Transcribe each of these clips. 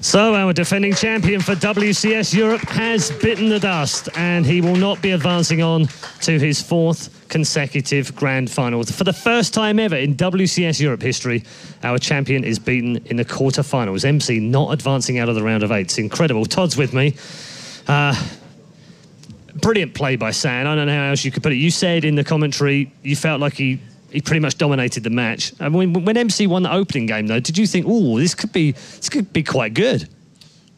So our defending champion for WCS Europe has bitten the dust, and he will not be advancing on to his 4th consecutive grand final. For the first time ever in WCS Europe history, our champion is beaten in the quarterfinals. MC not advancing out of the round of 8. It's incredible. Todd's with me. Brilliant play by San. I don't know how else you could put it. You said in the commentary you felt like he pretty much dominated the match. I mean, when MC won the opening game, though, did you think, oh, this could be quite good?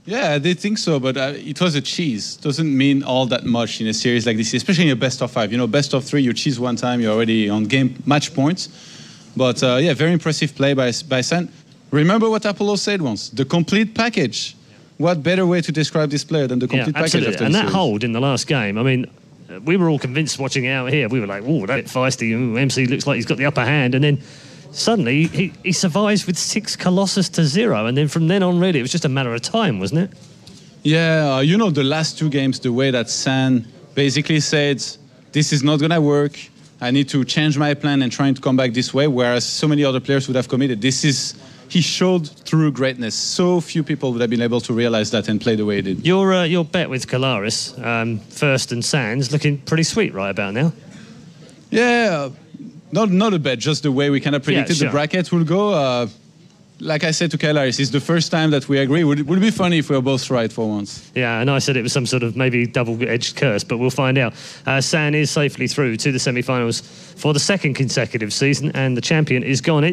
Yeah, I did think so, but it was a cheese. Doesn't mean all that much in a series like this, especially in a best of 5. You know, best of 3, you cheese one time, you're already on game match points. But yeah, very impressive play by San. Remember what Apollo said once: the complete package. What better way to describe this player than the complete package after and the that series? hold in the last game, I mean, we were all convinced watching it out here. We were like, oh, that's feisty. Ooh, MC looks like he's got the upper hand. And then suddenly he survives with 6 Colossus to 0. And then from then on, really, it was just a matter of time, wasn't it? Yeah, you know, the last 2 games, the way that San basically said, this is not going to work. I need to change my plan and trying to come back this way, whereas so many other players would have committed. He showed through greatness. So few people would have been able to realize that and play the way he did. Your bet with Kalaris, first and Sands, looking pretty sweet right about now. Yeah, not a bet, just the way we kind of predicted the bracket will go. Like I said to Kalaris, it's the first time that we agree. Would it be funny if we were both right for once? Yeah, and I said it was some sort of maybe double-edged curse, but we'll find out. San is safely through to the semi-finals for the 2nd consecutive season, and the champion is gone.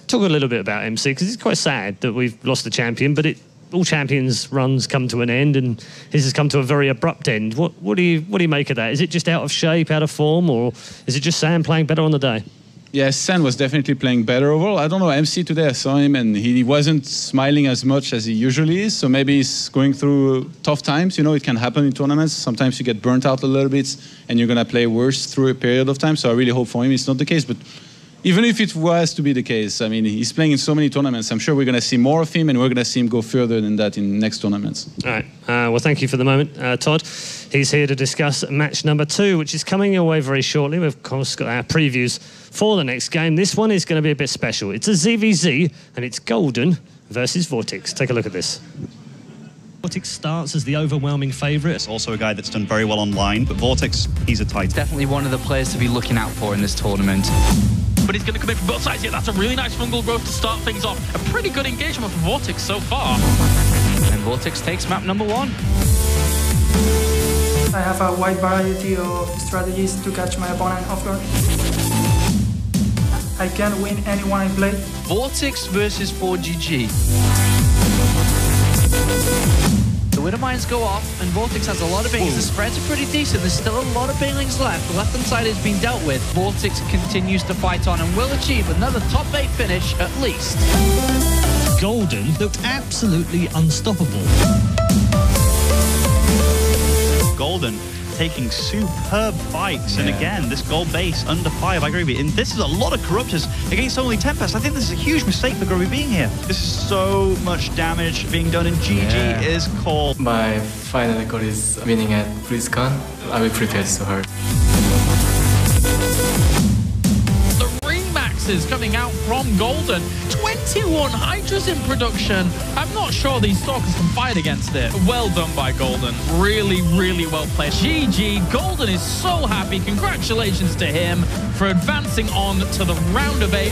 Talk a little bit about MC, because it's quite sad that we've lost the champion, but all champions' runs come to an end, and his has come to a very abrupt end. What do you make of that? Is it just out of shape, out of form, or is it just San playing better on the day? Yeah, San was definitely playing better overall. I don't know, MC today, I saw him and he wasn't smiling as much as he usually is. So maybe he's going through tough times. You know, it can happen in tournaments. Sometimes you get burnt out a little bit and you're going to play worse through a period of time. So I really hope for him it's not the case. But even if it was to be the case, I mean, he's playing in so many tournaments. I'm sure we're going to see more of him and we're going to see him go further than that in next tournaments. All right. Well, thank you for the moment, Todd. He's here to discuss match number 2, which is coming your way very shortly. We've, of course, got our previews for the next game. This one is going to be a bit special. It's a ZVZ, and it's Golden versus VortiX. Take a look at this. VortiX starts as the overwhelming favourite. It's also a guy that's done very well online, but VortiX, he's a titan. Definitely one of the players to be looking out for in this tournament. But he's going to come in from both sides here. That's a really nice fungal growth to start things off. A pretty good engagement for VortiX so far. And VortiX takes map number 1. I have a wide variety of strategies to catch my opponent off guard. I can win anyone I play. VortiX versus 4GG. The Widow Mines go off, and VortiX has a lot of bangs. The spreads are pretty decent. There's still a lot of banglings left. The left-hand side has been dealt with. VortiX continues to fight on and will achieve another top 8 finish at least. Golden looked absolutely unstoppable. Golden taking superb fights, and again, this gold base under 5, I agree with you. And this is a lot of corruptors against only Tempest. I think this is a huge mistake for Groby being here. This is so much damage being done, and GG is called. My final goal is winning at BlizzCon. I will prepare so hard. Is coming out from Golden. 21 Hydras in production. I'm not sure these Stalkers can fight against it. Well done by Golden. Really, really well played. GG. Golden is so happy. Congratulations to him for advancing on to the round of 8.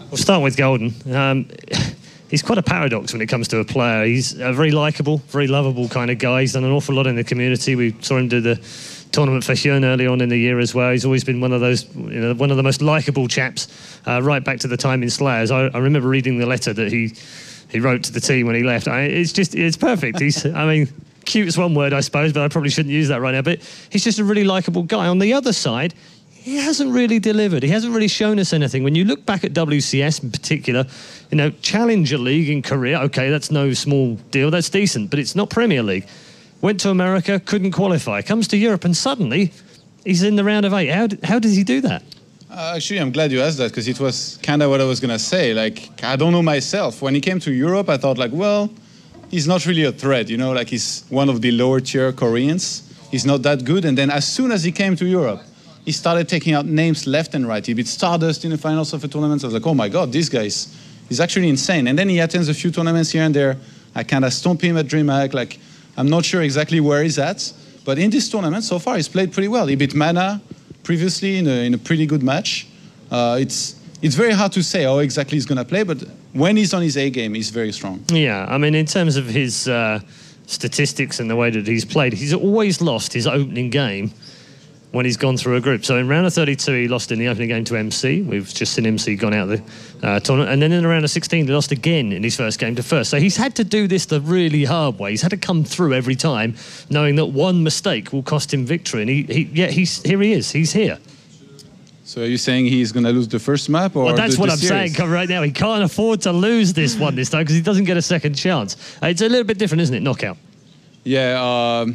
We'll start with Golden. He's quite a paradox when it comes to a player. He's a very likeable, very lovable kind of guy. He's done an awful lot in the community. We saw him do the tournament for Hyun early on in the year as well. He's always been one of those, one of the most likeable chaps, right back to the time in Slayers. I remember reading the letter that he wrote to the team when he left. It's perfect. I mean, cute is one word, I suppose, but I probably shouldn't use that right now. But he's just a really likeable guy. On the other side, he hasn't really delivered. He hasn't really shown us anything. When you look back at WCS in particular, Challenger League in Korea, okay, that's no small deal. That's decent, but it's not Premier League. Went to America, couldn't qualify. Comes to Europe, and suddenly he's in the round of 8. How does he do that? Actually, I'm glad you asked that, because it was kind of what I was going to say. Like, I don't know myself. When he came to Europe, I thought, like, well, he's not really a threat, like he's one of the lower tier Koreans. He's not that good. And then as soon as he came to Europe, he started taking out names left and right. He beat Stardust in the finals of a tournament. I was like, oh my God, this guy is actually insane. And then he attends a few tournaments here and there. I kind of stomp him at DreamHack. Like, I'm not sure exactly where he's at. But in this tournament, so far, he's played pretty well. He beat Mana previously in a pretty good match. It's very hard to say how exactly he's going to play, but when he's on his A game, he's very strong. Yeah, I mean, in terms of his statistics and the way that he's played, he's always lost his opening game when he's gone through a group. So in round of 32, he lost in the opening game to MC. We've just seen MC gone out of the tournament. And then in the round of 16, he lost again in his first game to First. So he's had to do this the really hard way. He's had to come through every time, knowing that one mistake will cost him victory. And here he is. He's here. So are you saying he's going to lose the first map? Or well, that's what I'm series? saying right now. He can't afford to lose this one this time because he doesn't get a second chance. It's a little bit different, isn't it? Knockout. Yeah.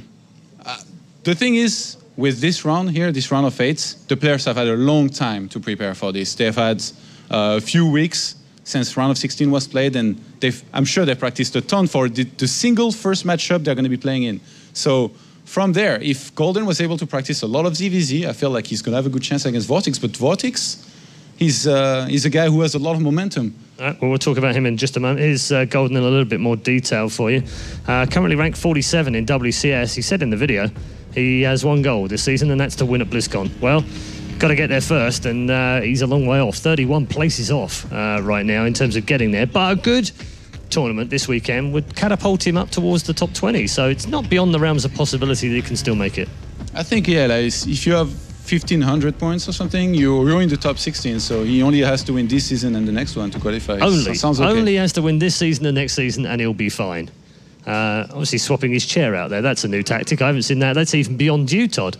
The thing is, with this round here, this round of 8, the players have had a long time to prepare for this. They've had a few weeks since round of 16 was played, and I'm sure they've practiced a ton for the single first matchup they're going to be playing in. So from there, if Golden was able to practice a lot of ZVZ, I feel like he's going to have a good chance against VortiX. But VortiX, he's a guy who has a lot of momentum. All right, well, we'll talk about him in just a moment. Here's Golden in a little bit more detail for you. Currently ranked 47 in WCS. He said in the video he has one goal this season, and that's to win at BlizzCon. Well, got to get there first, and he's a long way off. 31 places off right now in terms of getting there. But a good tournament this weekend would catapult him up towards the top 20. So it's not beyond the realms of possibility that he can still make it. I think, yeah, like, if you have 1,500 points or something, you're in the top 16. So he only has to win this season and the next one to qualify. Only. Sounds okay. Only has to win this season and next season, and he'll be fine. Obviously swapping his chair out there. That's a new tactic. I haven't seen that. That's even beyond you, Todd.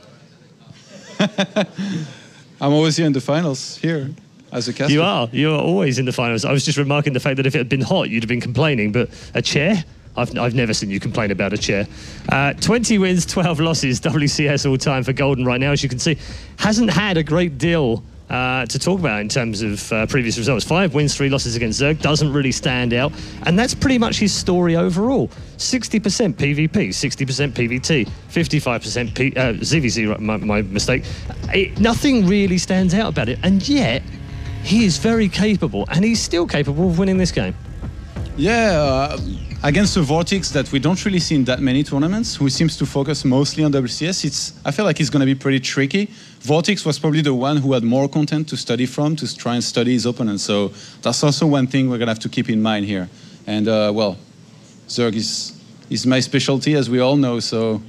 I'm always here in the finals, here, as a caster. You are. You are always in the finals. I was just remarking the fact that if it had been hot, you'd have been complaining. But a chair? I've never seen you complain about a chair. 20 wins, 12 losses, WCS all time for Golden right now, as you can see. Hasn't had a great deal to talk about in terms of previous results. 5 wins, 3 losses against Zerg. Doesn't really stand out. And that's pretty much his story overall. 60% PvP, 60% PvT, 55% ZVZ, my mistake. Nothing really stands out about it. And yet, he is very capable. And he's still capable of winning this game. Yeah, against a VortiX that we don't really see in that many tournaments, who seems to focus mostly on WCS, I feel like it's going to be pretty tricky. VortiX was probably the one who had more content to study from, to try and study his opponent. So that's also one thing we're going to have to keep in mind here. And, well, Zerg is my specialty, as we all know, so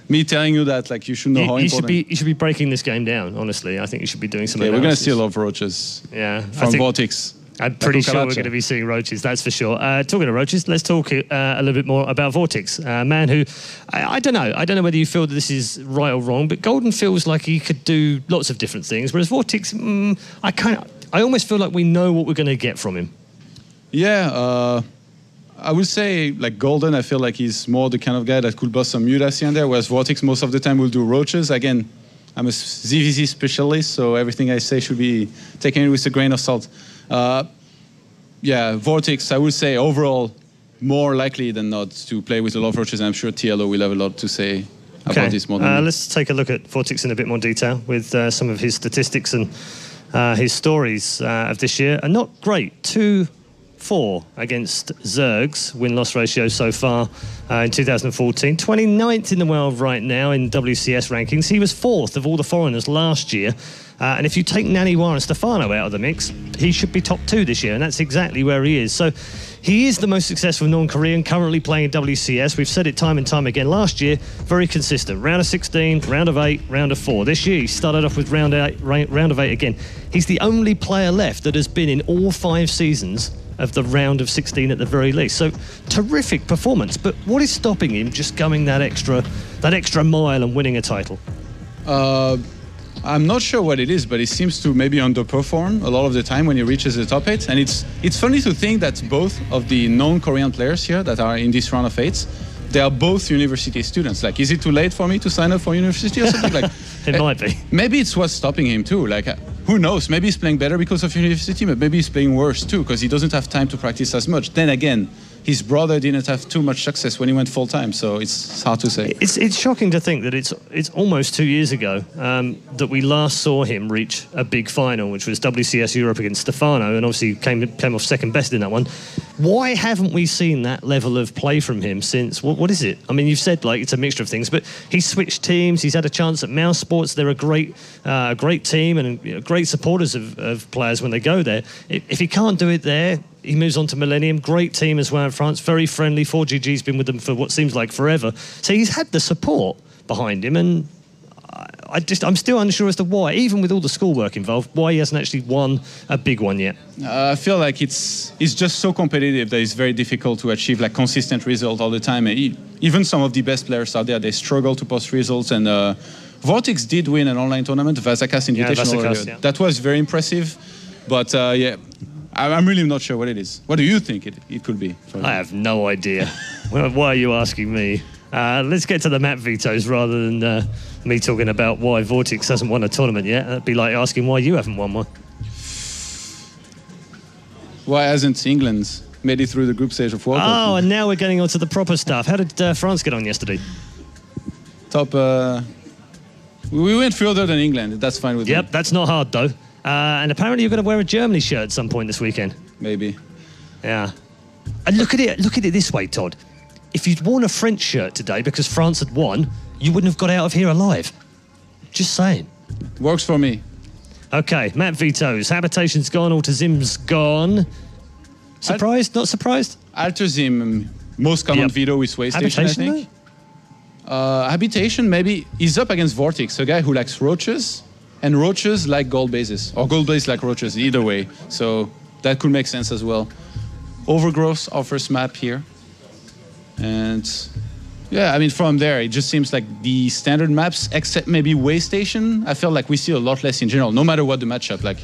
me telling you that, like, you should know how important. You should be breaking this game down, honestly. I think you should be doing something. Yeah, we're going to see a lot of roaches from VortiX. I'm pretty sure we're going to be seeing roaches, that's for sure. Talking of roaches, let's talk a little bit more about VortiX. A man who, I don't know whether you feel that this is right or wrong, but Golden feels like he could do lots of different things, whereas VortiX, I almost feel like we know what we're going to get from him. Yeah, I would say, like, Golden, I feel like he's more the kind of guy that could bust some mutas here and there, whereas VortiX most of the time will do roaches. Again, I'm a ZVZ specialist, so everything I say should be taken with a grain of salt. Yeah, VortiX, I would say overall more likely than not to play with a lot of roaches. I'm sure TLO will have a lot to say about this model. Let's take a look at VortiX in a bit more detail with some of his statistics and his stories of this year. And not great. 2-4 against Zerg's win-loss ratio so far in 2014. 29th in the world right now in WCS rankings. He was 4th of all the foreigners last year. And if you take Naniwa and Stefano out of the mix, he should be top 2 this year, and that's exactly where he is. So he is the most successful non-Korean currently playing WCS. We've said it time and time again. Last year, very consistent. Round of 16, round of 8, round of 4. This year, he started off with round of 8 again. He's the only player left that has been in all 5 seasons of the round of 16 at the very least. So terrific performance. But what is stopping him just going that extra mile and winning a title? I'm not sure what it is, but he seems to maybe underperform a lot of the time when he reaches the top 8. And it's funny to think that both of the non-Korean players here that are in this round of 8s, they are both university students. Like, is it too late for me to sign up for university or something? Like, it might be. Maybe it's what's stopping him too. Like, who knows? Maybe he's playing better because of university, but maybe he's playing worse too because he doesn't have time to practice as much. Then again, his brother didn't have too much success when he went full-time, so it's hard to say. It's shocking to think that it's almost 2 years ago that we last saw him reach a big final, which was WCS Europe against Stefano, and obviously came off second best in that one. Why haven't we seen that level of play from him since, what is it? I mean, you've said like it's a mixture of things, but he's switched teams, he's had a chance at Mouse Sports, they're a great team and great supporters of players when they go there. If he can't do it there, he moves on to Millennium, great team as well in France, very friendly. 4GG's been with them for what seems like forever. So he's had the support behind him, and I'm still unsure as to why, even with all the schoolwork involved, why he hasn't actually won a big one yet. I feel like it's just so competitive that it's very difficult to achieve like consistent result all the time. And even some of the best players out there, they struggle to post results. And VortiX did win an online tournament, Vasakas Invitational. Vasakas, That was very impressive. But yeah, I'm really not sure what it is. What do you think it could be? I have no idea. Why are you asking me? Let's get to the map vetoes rather than me talking about why VortiX hasn't won a tournament yet. That'd be like asking why you haven't won one. Why hasn't England made it through the group stage of World Cup? Oh, and now we're getting on to the proper stuff. How did France get on yesterday? Top. We went further than England. That's fine with me. Yep, that's not hard though. And apparently you're going to wear a Germany shirt at some point this weekend. Maybe. Yeah. And look at it this way, Todd. If you'd worn a French shirt today because France had won, you wouldn't have got out of here alive. Just saying. Works for me. Okay, map vetoes. Habitation's gone, Altazim's gone. Surprised? Not surprised? Altazim, most common veto with Way Station, I think. Habitation, maybe. He's up against VortiX, a guy who likes roaches. And roaches like gold bases, or gold bases like roaches, either way. So that could make sense as well. Overgrowth offers map here. And yeah, I mean, from there, it just seems like the standard maps, except maybe Way Station, I feel like we see a lot less in general, no matter what the matchup. Like,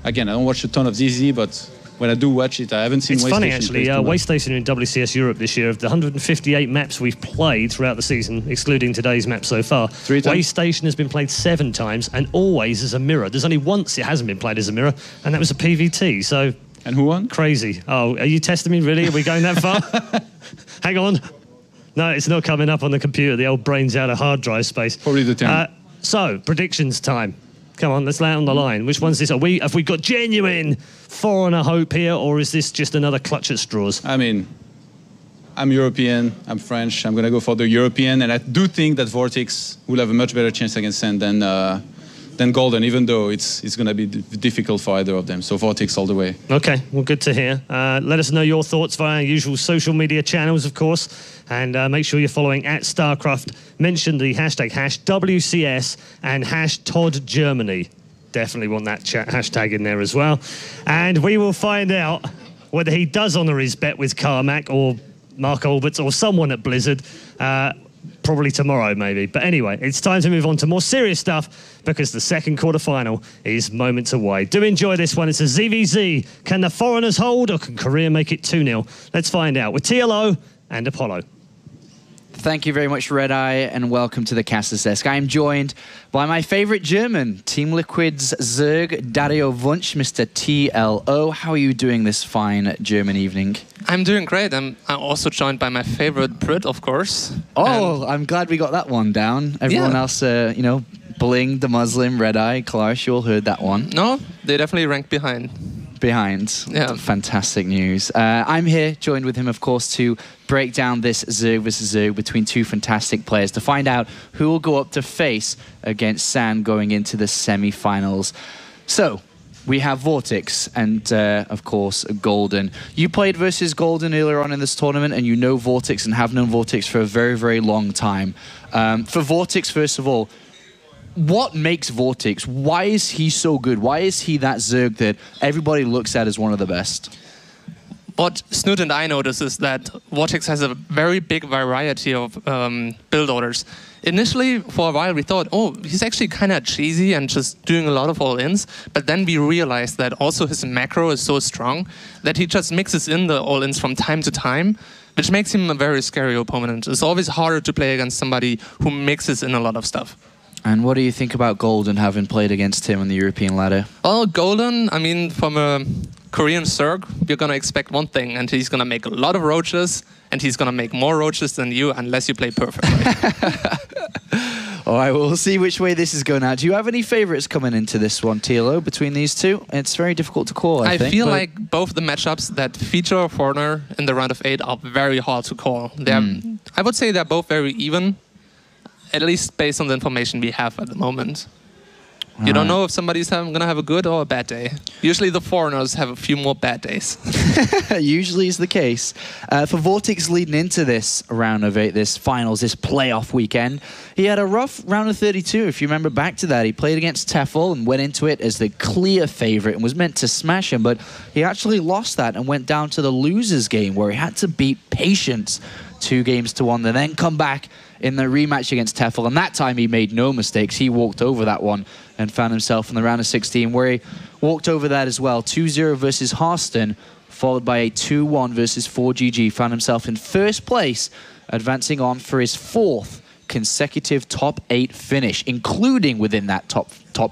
again, I don't watch a ton of ZZ, but when I do watch it, I haven't seen Way Station. It's funny, actually. Way Station in WCS Europe this year, of the 158 maps we've played throughout the season, excluding today's map so far, Way Station has been played 7 times, and always as a mirror. There's only once it hasn't been played as a mirror, and that was a PVT, so... And who won? Crazy. Oh, are you testing me, really? Are we going that far? Hang on. No, it's not coming up on the computer. The old brain's out of hard drive space. Probably the 10. So, predictions time. Come on, let's lay it on the line. Which one's this? Have we got genuine foreigner hope here, or is this just another clutch at straws? I mean, I'm European, I'm French, I'm going to go for the European, and I do think that VortiX will have a much better chance against Sand than Golden, even though it's going to be difficult for either of them. So VortiX all the way. Okay, well, good to hear. Let us know your thoughts via our usual social media channels, of course. And make sure you're following at StarCraft. Mention the hashtag #WCS and #ToddGermany. Definitely want that hashtag in there as well. And we will find out whether he does honour his bet with Carmack or Mark Alberts or someone at Blizzard. Probably tomorrow, maybe. But anyway, it's time to move on to more serious stuff because the second quarterfinal is moments away. Do enjoy this one. It's a ZVZ. Can the foreigners hold, or can Korea make it 2-0? Let's find out with TLO and Apollo. Thank you very much, Red Eye, and welcome to the Caster's Desk. I am joined by my favorite German, Team Liquid's Zerg, Dario Wunsch, Mr. TLO. How are you doing this fine German evening? I'm doing great. I'm also joined by my favorite Brit, of course. Oh, I'm glad we got that one down. Everyone else, you know, Bling, the Muslim, Red Eye, Klaus, you all heard that one. No, they definitely ranked behind. Yeah. Fantastic news. I'm here, joined with him, of course, to break down this Zerg versus Zerg between two fantastic players to find out who will go up to face against San going into the semi-finals. So, we have VortiX and, of course, Golden. You played versus Golden earlier on in this tournament, and you know VortiX and have known VortiX for a very, very long time. For VortiX, first of all, what makes VortiX? Why is he so good? Why is he that Zerg that everybody looks at as one of the best? What Snoot and I notice is that VortiX has a very big variety of build orders. Initially, for a while, we thought, oh, he's actually kind of cheesy and just doing a lot of all-ins. But then we realized that also his macro is so strong that he just mixes in the all-ins from time to time, which makes him a very scary opponent. It's always harder to play against somebody who mixes in a lot of stuff. And what do you think about Golden, having played against him on the European ladder? Well, Golden, I mean, from a Korean Zerg, you're going to expect one thing, and he's going to make a lot of roaches, and he's going to make more roaches than you unless you play perfectly. All right, well, we'll see which way this is going out. Do you have any favorites coming into this one, Tilo, between these two? It's very difficult to call, I think. I feel like both the matchups that feature a foreigner in the round of 8 are very hard to call. I would say they're both very even, at least based on the information we have at the moment. You don't know if somebody's going to have a good or a bad day. Usually the foreigners have a few more bad days. Usually is the case. For Vortex leading into this round of 8, this finals, this playoff weekend, he had a rough round of 32. If you remember back to that, he played against Tefl and went into it as the clear favorite and was meant to smash him, but he actually lost that and went down to the losers game where he had to beat Patience 2-1 and then come back in the rematch against Tefl, and that time he made no mistakes. He walked over that one and found himself in the round of 16 where he walked over that as well. 2-0 versus Harston, followed by a 2-1 versus 4GG. Found himself in first place, advancing on for his 4th consecutive top 8 finish, including within that top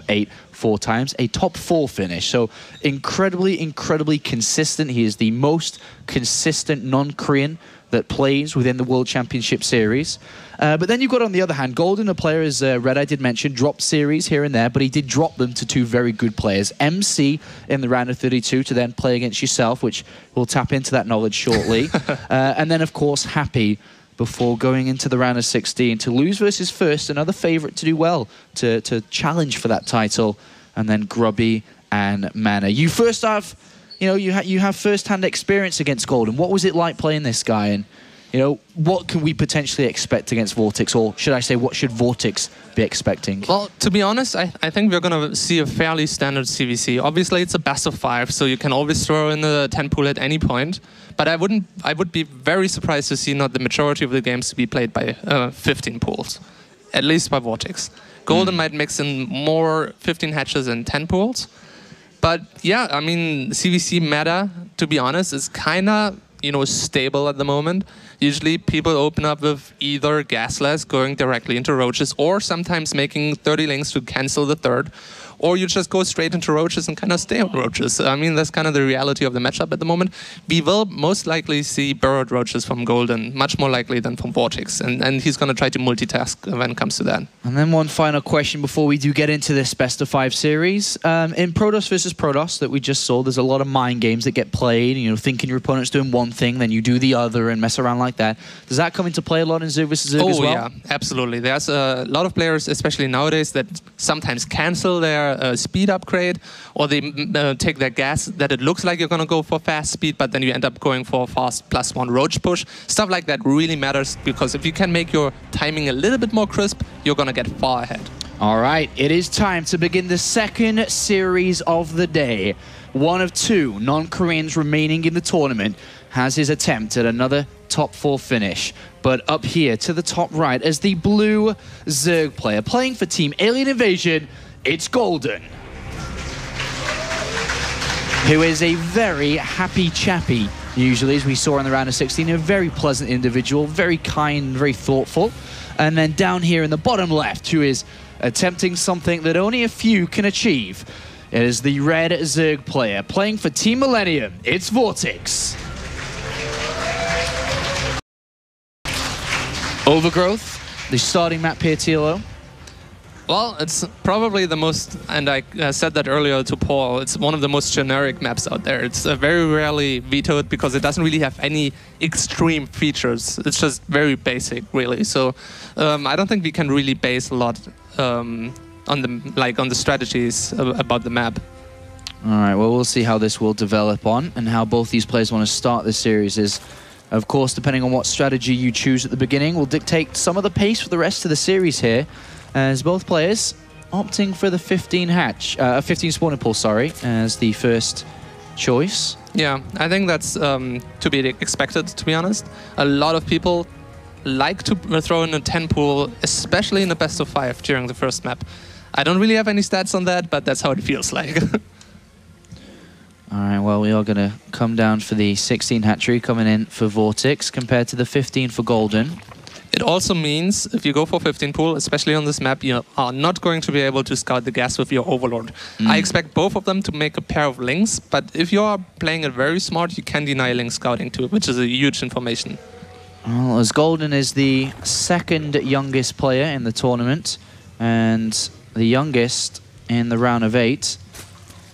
8 4 times, a top 4 finish. So incredibly consistent. He is the most consistent non-Korean that plays within the World Championship Series. But then you've got, on the other hand, Golden, a player, as Red Eye did mention, dropped series here and there, but he did drop them to 2 very good players. MC in the round of 32 to then play against yourself, which we'll tap into that knowledge shortly. And then, of course, Happy before going into the round of 16 to lose versus First, another favorite to do well, to challenge for that title. And then Grubby and Mana. You first have... you have first-hand experience against Golden. What was it like playing this guy? And, what can we potentially expect against Vortex? Or should I say, what should Vortex be expecting? Well, to be honest, I think we're going to see a fairly standard CVC. Obviously, it's a best of 5, so you can always throw in the 10 pool at any point. But I would be very surprised to see not the majority of the games to be played by 15 pools, at least by Vortex. Golden might mix in more 15 hatches and 10 pools. But yeah, I mean, CVC meta, to be honest, is kind of, stable at the moment. Usually people open up with either Gasless going directly into Roaches, or sometimes making 30 links to cancel the 3rd, or you just go straight into Roaches and kind of stay on Roaches. I mean, that's kind of the reality of the matchup at the moment. We will most likely see burrowed Roaches from Golden, much more likely than from Vortex, and he's going to try to multitask when it comes to that. And then one final question before we do get into this best of 5 series. In Protoss versus Protoss that we just saw, there's a lot of mind games that get played, thinking your opponent's doing one thing, then you do the other and mess around like that. Does that come into play a lot in Zerg versus Zerg as well? Oh yeah, absolutely. There's a lot of players, especially nowadays, that sometimes cancel their speed upgrade, or they take their gas that it looks like you're going to go for fast speed, but then you end up going for fast +1 roach push. Stuff like that really matters, because if you can make your timing a little bit more crisp, you're going to get far ahead. All right, it is time to begin the second series of the day. One of 2 non-Koreans remaining in the tournament has his attempt at another top 4 finish. But up here to the top right, as the blue Zerg player playing for Team Alien Invasion, it's Golden, who is a very happy chappy, usually, as we saw in the round of 16, a very pleasant individual, very kind, very thoughtful. And then down here in the bottom left, who is attempting something that only a few can achieve. It is the red Zerg player playing for Team Millennium. It's VortiX. Overgrowth, the starting map here, Tilo. Well, it's probably the most, and I said that earlier to Paul, it's one of the most generic maps out there. It's very rarely vetoed because it doesn't really have any extreme features. It's just very basic, really. So I don't think we can really base a lot on the strategies about the map. All right, well, we'll see how this will develop on and how both these players want to start this series. Is, of course, depending on what strategy you choose at the beginning, will dictate some of the pace for the rest of the series here, as both players opting for the 15 spawning pool, sorry, as the first choice. Yeah, I think that's to be expected, to be honest. A lot of people like to throw in a 10 pool, especially in a best of 5 during the first map. I don't really have any stats on that, but that's how it feels like. All right, well, we are going to come down for the 16 hatchery coming in for Vortex compared to the 15 for Golden. It also means if you go for 15 pool, especially on this map, you are not going to be able to scout the gas with your Overlord. I expect both of them to make a pair of links, but if you are playing it very smart, you can deny link scouting too, which is a huge information. Well, as Golden is the second youngest player in the tournament and the youngest in the round of 8,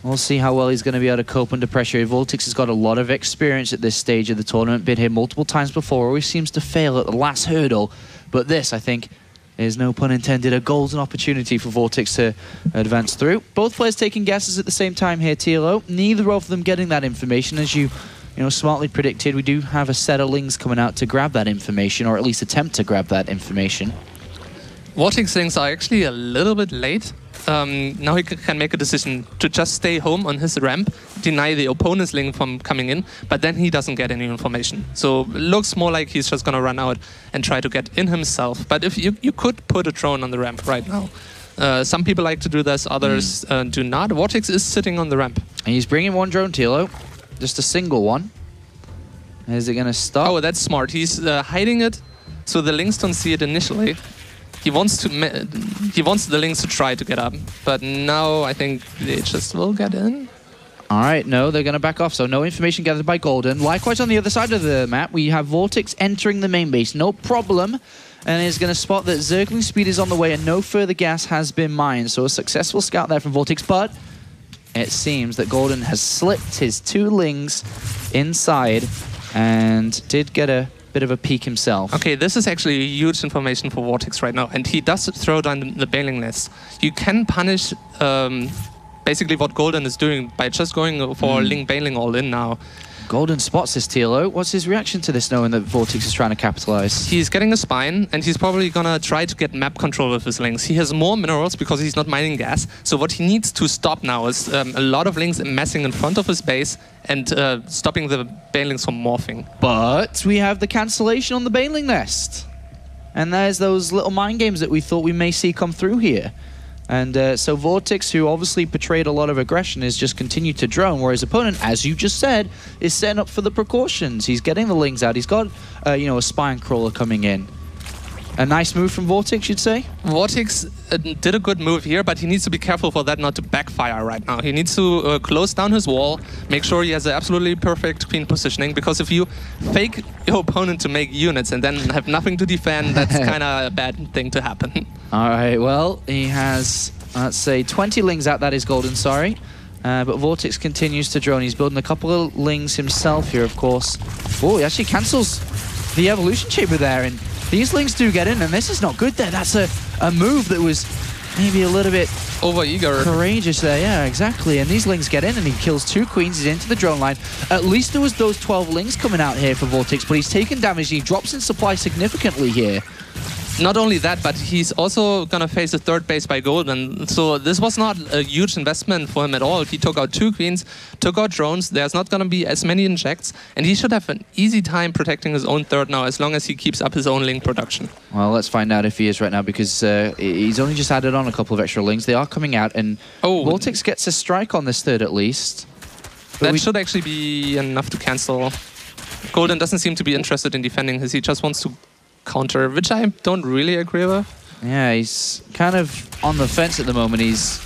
we'll see how well he's going to be able to cope under pressure. Vortex has got a lot of experience at this stage of the tournament, been here multiple times before, always seems to fail at the last hurdle. But this, I think, is, no pun intended, a golden opportunity for Vortex to advance through. Both players taking guesses at the same time here, TLO. Neither of them getting that information. As you smartly predicted, we do have a set of Lings coming out to grab that information, or at least attempt to grab that information. Vortex Lings are actually a little bit late. Now he can make a decision to just stay home on his ramp, deny the opponent's link from coming in, but then he doesn't get any information. So it looks more like he's just going to run out and try to get in himself. But if you could put a drone on the ramp right now. Some people like to do this, others do not. Vortex is sitting on the ramp. And he's bringing one drone, TLO. Just a single one. Is it going to stop? Oh, that's smart. He's hiding it so the Lings don't see it initially. He wants the Lings to try to get up, but now I think they just will get in. All right, no, they're going to back off, so no information gathered by Golden. Likewise, on the other side of the map, we have Vortex entering the main base, no problem, and is going to spot that Zergling speed is on the way and no further gas has been mined, so a successful scout there from Vortex, but it seems that Golden has slipped his 2 Lings inside and did get a bit of a peek himself. Okay, this is actually huge information for Vortex right now, and he does throw down the bailing list. You can punish basically what Golden is doing by just going for Ling bailing all in now. Golden spots this, TLO. What's his reaction to this, knowing that Vortex is trying to capitalize? He's getting a spine, and he's probably gonna try to get map control with his Lings. He has more minerals because he's not mining gas, so what he needs to stop now is a lot of Lings amassing in front of his base and stopping the bailings from morphing. But we have the cancellation on the bailing nest. And there's those little mind games that we thought we may see come through here. And so Vortex, who obviously portrayed a lot of aggression, is just continued to drone, where his opponent, as you just said, is setting up for the precautions. He's getting the Lings out. He's got, a spine crawler coming in. A nice move from Vortex, you'd say? Vortex did a good move here, but he needs to be careful for that not to backfire right now. He needs to close down his wall, make sure he has an absolutely perfect queen positioning, because if you fake your opponent to make units and then have nothing to defend, that's kind of a bad thing to happen. All right, well, he has, let's say, 20 Lings out, that is Golden, sorry. But Vortex continues to drone. He's building a couple of Lings himself here, of course. Oh, he actually cancels the evolution chamber there, and these Lings do get in, and this is not good there. That's a move that was maybe a little bit over-eager. Courageous there, yeah, exactly. And these Lings get in, and he kills 2 queens. He's into the drone line. At least there was those 12 Lings coming out here for Vortex, but he's taken damage. He drops in supply significantly here. Not only that, but he's also going to face a 3rd base by Golden. So this was not a huge investment for him at all. He took out 2 queens, took out drones. There's not going to be as many injects. And he should have an easy time protecting his own 3rd now, as long as he keeps up his own Ling production. Well, let's find out if he is right now, because he's only just added on a couple of extra Lings. They are coming out, and Vortex gets a strike on this 3rd at least. But that should actually be enough to cancel. Golden doesn't seem to be interested in defending his. He just wants to counter, which I don't really agree with. Yeah, he's kind of on the fence at the moment. He's,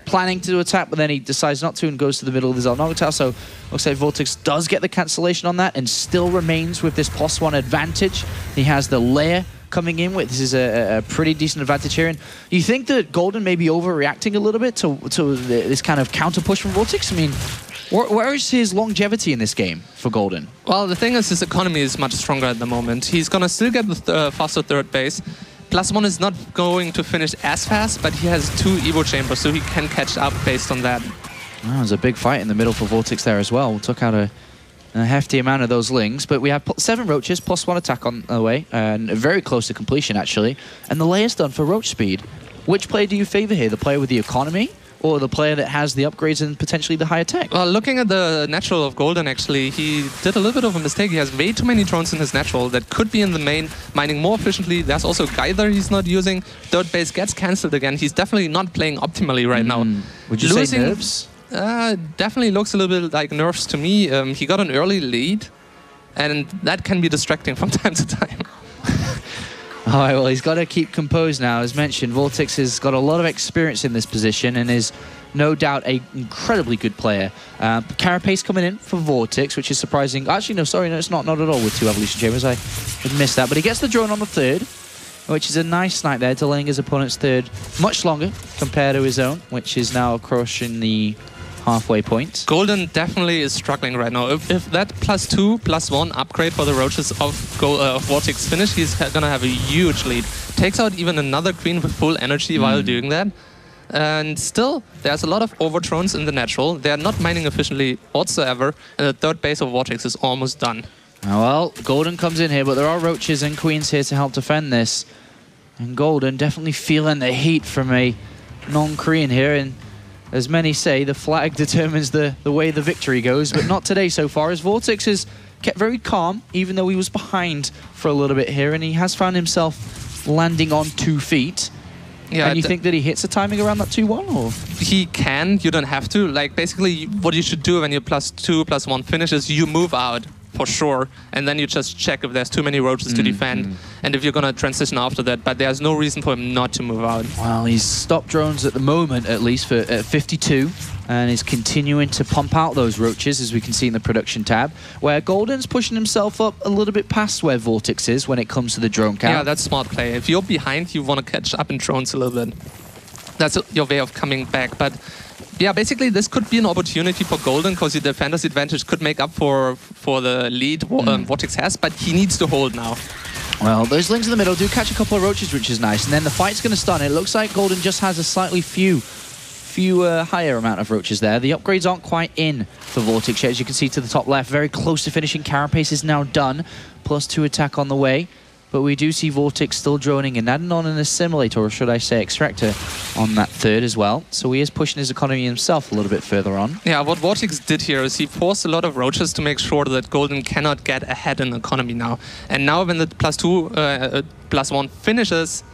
planning to attack, but then he decides not to and goes to the middle of the Zelnogatow. So looks like Vortex does get the cancellation on that and still remains with this +1 advantage. He has the layer coming in with. This is a pretty decent advantage here. And you think that Golden may be overreacting a little bit to this kind of counter push from Vortex? I mean, where is his longevity in this game for Golden? Well, the thing is, his economy is much stronger at the moment. He's going to still get the faster 3rd base. +1 is not going to finish as fast, but he has 2 Evo chambers, so he can catch up based on that. Oh, there's a big fight in the middle for Vortex there as well. Took out a hefty amount of those Lings, but we have 7 Roaches, +1 attack on the way, and very close to completion, actually. And the layer's done for Roach speed. Which player do you favor here? The player with the economy, or the player that has the upgrades and potentially the higher tech? Well, looking at the natural of Golden, actually, he did a little bit of a mistake. He has way too many drones in his natural that could be in the main, mining more efficiently. There's also Geither he's not using. 3rd base gets cancelled again. He's definitely not playing optimally right now. Would you say nerves? Definitely looks a little bit like nerves to me. He got an early lead, and that can be distracting from time to time. All right, well, he's got to keep composed now. As mentioned, Vortex has got a lot of experience in this position and is no doubt an incredibly good player. Carapace coming in for Vortex, which is surprising. Actually, no, sorry, no, it's not at all with 2 Evolution Chambers. I had missed that. But he gets the drone on the 3rd, which is a nice snipe there, delaying his opponent's 3rd much longer compared to his own, which is now approaching the halfway point. Golden definitely is struggling right now. If that +2/+1 upgrade for the Roaches of Vortex finish, he's gonna have a huge lead. Takes out even another queen with full energy while doing that. And still, there's a lot of overthrows in the natural. They're not mining efficiently whatsoever, and the 3rd base of Vortex is almost done. Well, Golden comes in here, but there are Roaches and Queens here to help defend this. And Golden definitely feeling the heat from a non-Korean here. And as many say, the flag determines the way the victory goes, but not today so far, as Vortex has kept very calm, even though he was behind for a little bit here, and he has found himself landing on 2 feet. Yeah, and you think that he hits the timing around that 2-1, or? He can, you don't have to. Like, basically, what you should do when your +2/+1 finishes, you move out, for sure, and then you just check if there's too many Roaches to defend, and if you're gonna transition after that, but there's no reason for him not to move out. Well, he's stopped drones at the moment, at least, for 52, and is continuing to pump out those Roaches, as we can see in the production tab, where Golden's pushing himself up a little bit past where Vortex is when it comes to the drone count. Yeah, that's smart play. If you're behind, you want to catch up in drones a little bit. That's your way of coming back, but yeah, basically this could be an opportunity for Golden, because the defender's advantage could make up for the lead Vortex has, but he needs to hold now. Well, those links in the middle do catch a couple of Roaches, which is nice, and then the fight's going to start. It looks like Golden just has a slightly higher amount of Roaches there. The upgrades aren't quite in for Vortex yet, as you can see to the top left. Very close to finishing. Carapace is now done. +2 attack on the way. But we do see Vortex still droning and adding on an assimilator, or should I say extractor, on that 3rd as well. So he is pushing his economy himself a little bit further on. Yeah, what Vortex did here is he forced a lot of Roaches to make sure that Golden cannot get ahead in economy now. And now when the +2/+1 finishes,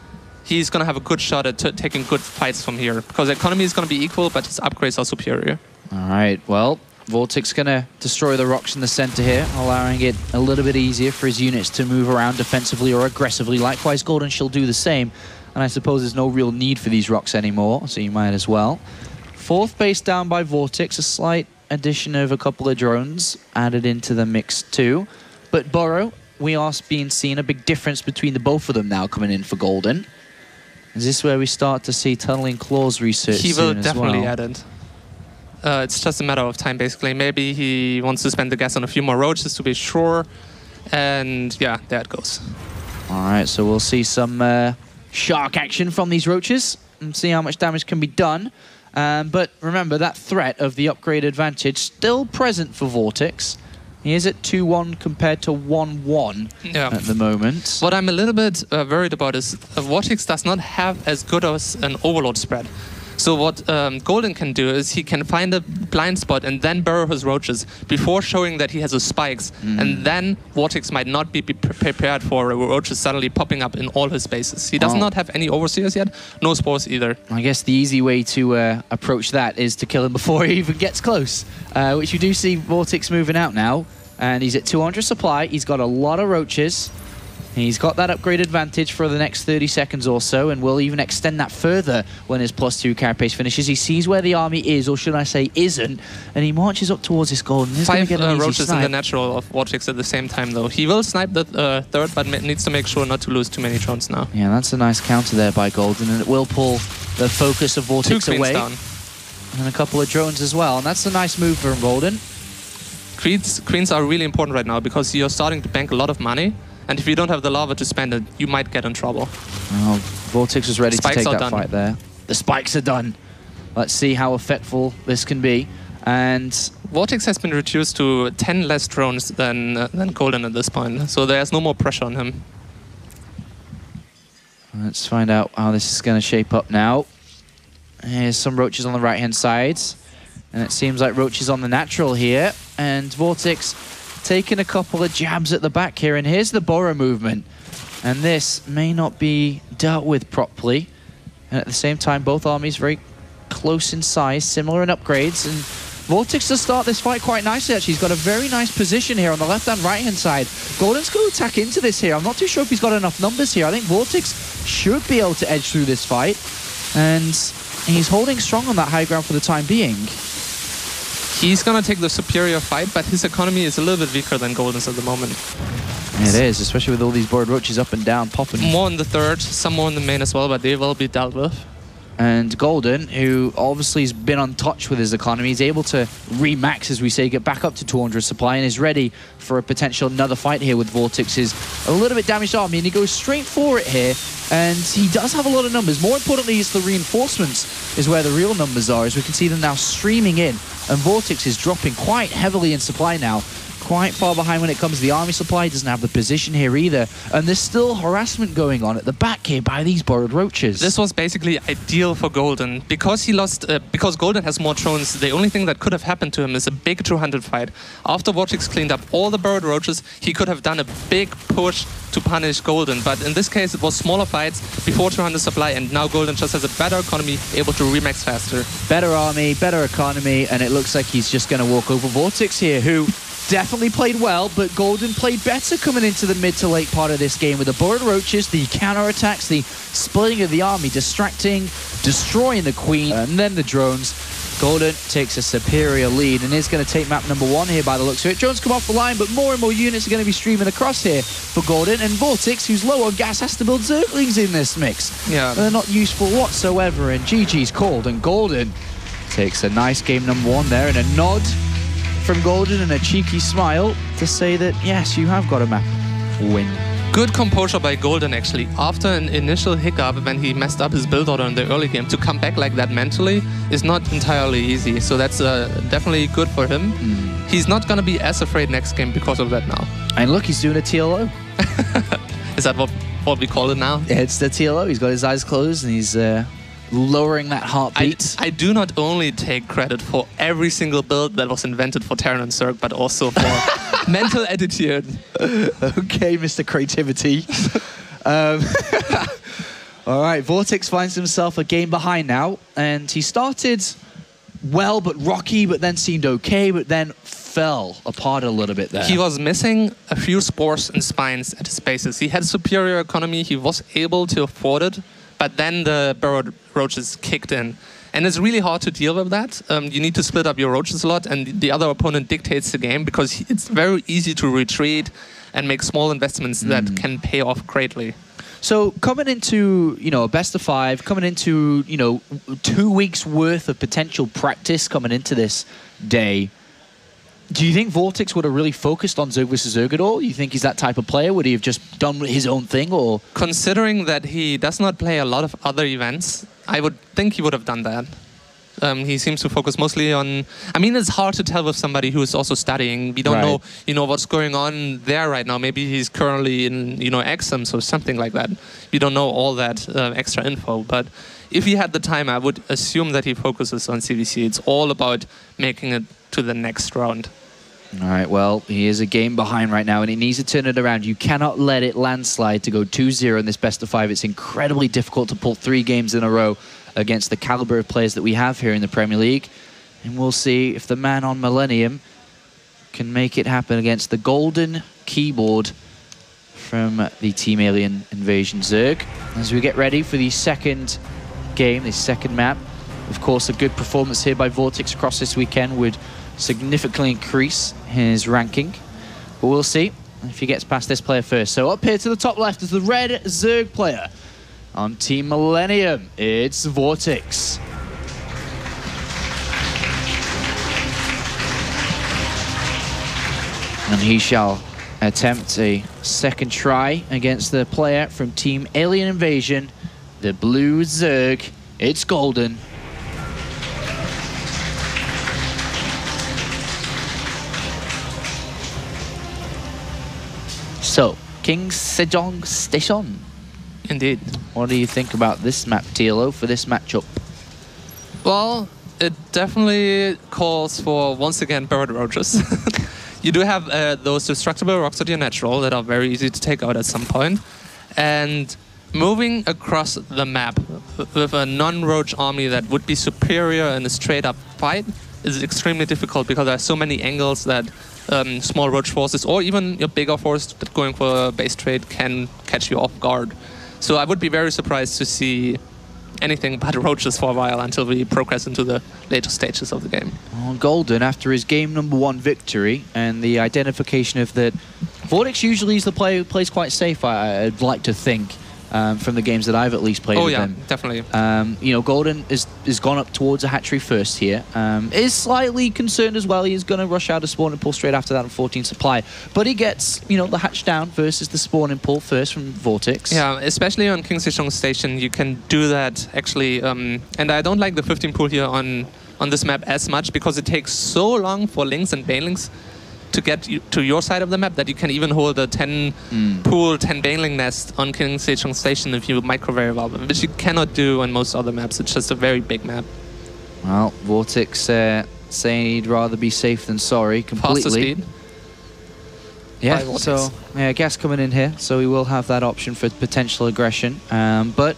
he's going to have a good shot at taking good fights from here, because the economy is going to be equal, but his upgrades are superior. All right, well, Vortex going to destroy the rocks in the center here, allowing it a little bit easier for his units to move around defensively or aggressively. Likewise, Golden shall do the same, and I suppose there's no real need for these rocks anymore, so you might as well. 4th base down by Vortex, a slight addition of a couple of drones added into the mix too. But Burrow, we are being seen a big difference between the both of them now coming in for Golden. Is this where we start to see Tunneling Claws research He will soon definitely as well? add it. It's just a matter of time, basically. Maybe he wants to spend the gas on a few more Roaches to be sure. And yeah, there it goes. All right, so we'll see some shark action from these Roaches and see how much damage can be done. But remember, that threat of the upgrade advantage still present for Vortex. He is at 2-1 compared to 1-1 at the moment. What I'm a little bit worried about is Vortex does not have as good as an overload spread. So what Golden can do is he can find a blind spot and then burrow his Roaches before showing that he has his spikes. And then Vortex might not be prepared for Roaches suddenly popping up in all his bases. He does not have any Overseers yet, no Spores either. I guess the easy way to approach that is to kill him before he even gets close, which you do see Vortex moving out now. And he's at 200 supply. He's got a lot of Roaches. He's got that upgrade advantage for the next 30 seconds or so, and will even extend that further when his +2 carapace finishes. He sees where the army is, or should I say isn't, and he marches up towards this Golden. 5 Roaches in the natural of Vortex at the same time, though. He will snipe the 3rd, but needs to make sure not to lose too many drones now. Yeah, that's a nice counter there by Golden, and it will pull the focus of Vortex away. Down. And a couple of drones as well, and that's a nice move from Golden. Queens are really important right now, because you're starting to bank a lot of money. And if you don't have the lava to spend it, you might get in trouble. Well, Vortex was ready to take that done. fight there. The spikes are done. Let's see how effectful this can be. And Vortex has been reduced to 10 less drones than Golden at this point. So there's no more pressure on him. Let's find out how this is going to shape up now. Here's some Roaches on the right-hand side. And it seems like Roaches on the natural here. And Vortex taking a couple of jabs at the back here, and here's the Burrow movement, and this may not be dealt with properly, and at the same time both armies very close in size, similar in upgrades, and Vortex to start this fight quite nicely, actually. He's got a very nice position here on the left-hand, right-hand side. Golden's going to attack into this here. I'm not too sure if he's got enough numbers here. I think Vortex should be able to edge through this fight. And he's holding strong on that high ground for the time being. He's going to take the superior fight, but his economy is a little bit weaker than Golden's at the moment. It is, especially with all these board roaches up and down, popping. More in the third, some more in the main as well, but they will be dealt with. And Golden, who obviously has been untouched with his economy, is able to remax, as we say, get back up to 200 supply, and is ready for a potential another fight here with Vortex. Is a little bit damaged army, and he goes straight for it here. And he does have a lot of numbers. More importantly, it's the reinforcements is where the real numbers are, as we can see them now streaming in. And Vortex is dropping quite heavily in supply now. Quite far behind when it comes to the army supply. Doesn't have the position here either. And there's still harassment going on at the back here by these borrowed roaches. This was basically ideal for Golden. Because he lost, because Golden has more drones, the only thing that could have happened to him is a big 200 fight. After Vortex cleaned up all the borrowed roaches, he could have done a big push to punish Golden. But in this case, it was smaller fights before 200 supply, and now Golden just has a better economy, able to remax faster. Better army, better economy, and it looks like he's just going to walk over Vortex here, who definitely played well, but Golden played better coming into the mid to late part of this game with the board roaches, the counter-attacks, the splitting of the army, distracting, destroying the queen, and then the drones. Golden takes a superior lead and is going to take map number 1 here by the looks of it. Drones come off the line, but more and more units are going to be streaming across here for Golden, and Vortex, who's low on gas, has to build Zerglings in this mix. Yeah. They're not useful whatsoever, and GG's called, and Golden takes a nice game number 1 there, and a nod from Golden and a cheeky smile to say that, yes, you have got a map win. Good composure by Golden, actually. After an initial hiccup when he messed up his build order in the early game, to come back like that mentally is not entirely easy. So that's definitely good for him. He's not going to be as afraid next game because of that now. And look, he's doing a TLO. Is that what we call it now? It's the TLO. He's got his eyes closed and he's lowering that heartbeat. I do not only take credit for every single build that was invented for Terran and Zerg, but also for mental attitude. Okay, Mr. Creativity. All right, Vortex finds himself a game behind now, and he started well but rocky, but then seemed okay, but then fell apart a little bit there. He was missing a few spores and spines at his bases. He had superior economy, he was able to afford it, but then the burrowed roaches kicked in. And it's really hard to deal with that. You need to split up your roaches a lot, and the other opponent dictates the game, because it's very easy to retreat and make small investments that can pay off greatly. So coming into, a best of 5, coming into, 2 weeks worth of potential practice coming into this day, do you think Vortex would have really focused on Zerg vs Zerg at all? You think he's that type of player? Would he have just done his own thing? Or considering that he does not play a lot of other events, I would think he would have done that. He seems to focus mostly on... I mean, it's hard to tell with somebody who is also studying. We don't know, what's going on there right now. Maybe he's currently in, exams or something like that. We don't know all that extra info. But if he had the time, I would assume that he focuses on CVC. It's all about making it to the next round. All right, well, he is a game behind right now, and he needs to turn it around. You cannot let it landslide to go 2-0 in this best of 5. It's incredibly difficult to pull 3 games in a row against the caliber of players that we have here in the Premier League. And we'll see if the man on Millennium can make it happen against the golden keyboard from the Team Alien Invasion Zerg. As we get ready for the second game, the second map, of course, a good performance here by Vortex across this weekend would significantly increase his ranking. But we'll see if he gets past this player first. So up here to the top left is the red Zerg player. On Team Millennium, it's Vortex. And he shall attempt a second try against the player from Team Alien Invasion, the blue Zerg. It's Golden. So, King Sejong Station. Indeed. What do you think about this map, TLO, for this matchup? Well, it definitely calls for, once again, burrowed roaches. You do have those destructible rocks at your natural that are very easy to take out at some point. And moving across the map with a non-roach army that would be superior in a straight-up fight is extremely difficult because there are so many angles that small roach forces or even your bigger force that going for a base trade can catch you off guard. So I would be very surprised to see anything but roaches for a while until we progress into the later stages of the game. Well, Golden, after his game #1 victory and the identification of that, Vortex usually is the player who plays quite safe, I'd like to think, from the games that I've at least played with him. Definitely. You know, Golden is gone up towards a hatchery first here. Is slightly concerned as well. He's going to rush out a spawning pool straight after that on 14 supply. But he gets, you know, the hatch down versus the spawning pool first from Vortex. Yeah, especially on King Sejong Station, you can do that actually. And I don't like the 15 pool here on this map as much because it takes so long for Lings and Banelings to get you to your side of the map that you can even hold a 10 pool, 10 Baneling nest on King Sejong Station if you micro very well, which you cannot do on most other maps. It's just a very big map. Well, Vortex saying he'd rather be safe than sorry completely. Faster speed. Yeah, so yeah, gas coming in here, so we will have that option for potential aggression. But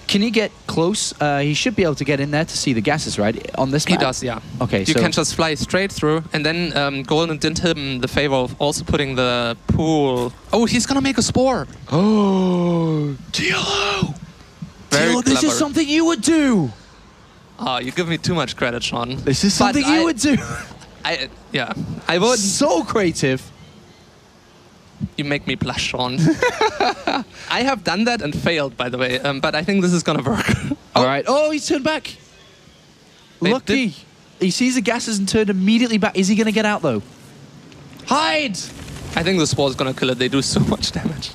can he get close? He should be able to get in there to see the gases, right? On this map? He does, yeah. Okay, you can just fly straight through, and then Golden did him the favor of also putting the pool. Oh, he's gonna make a spore. Oh, TLO! Very TLO, this clever. is something you would do. Oh, you give me too much credit, Sean. This is something you would do. Yeah, I would. So creative. You make me blush, Sean. I have done that and failed, by the way, but I think this is gonna work. All right. Oh, he's turned back. Lucky. He sees the gases and turned immediately back. Is he gonna get out though? Hide! I think the spore is gonna kill it. They do so much damage.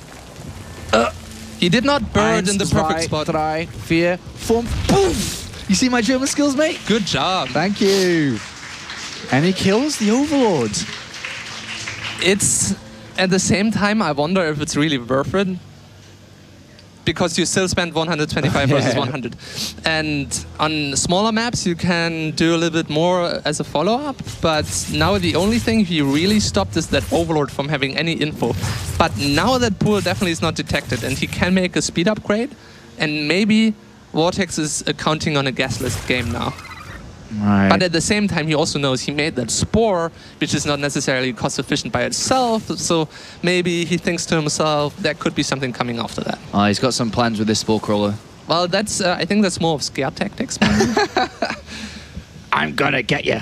He did not bird in the perfect spot. 3, 4, 5. Poof! You see my German skills, mate? Good job. Thank you. And he kills the Overlord. It's at the same time, I wonder if it's really worth it. Because you still spend 125 versus 100. And on smaller maps, you can do a little bit more as a follow-up. But now the only thing he really stopped is that Overlord from having any info. But now that pool definitely is not detected, and he can make a speed upgrade. And maybe Vortex is counting on a gasless game now. Right. But at the same time, he also knows he made that spore, which is not necessarily cost efficient by itself. So maybe he thinks to himself, there could be something coming after that. Oh, he's got some plans with this spore crawler. Well, that's I think that's more of scare tactics. I'm gonna get you.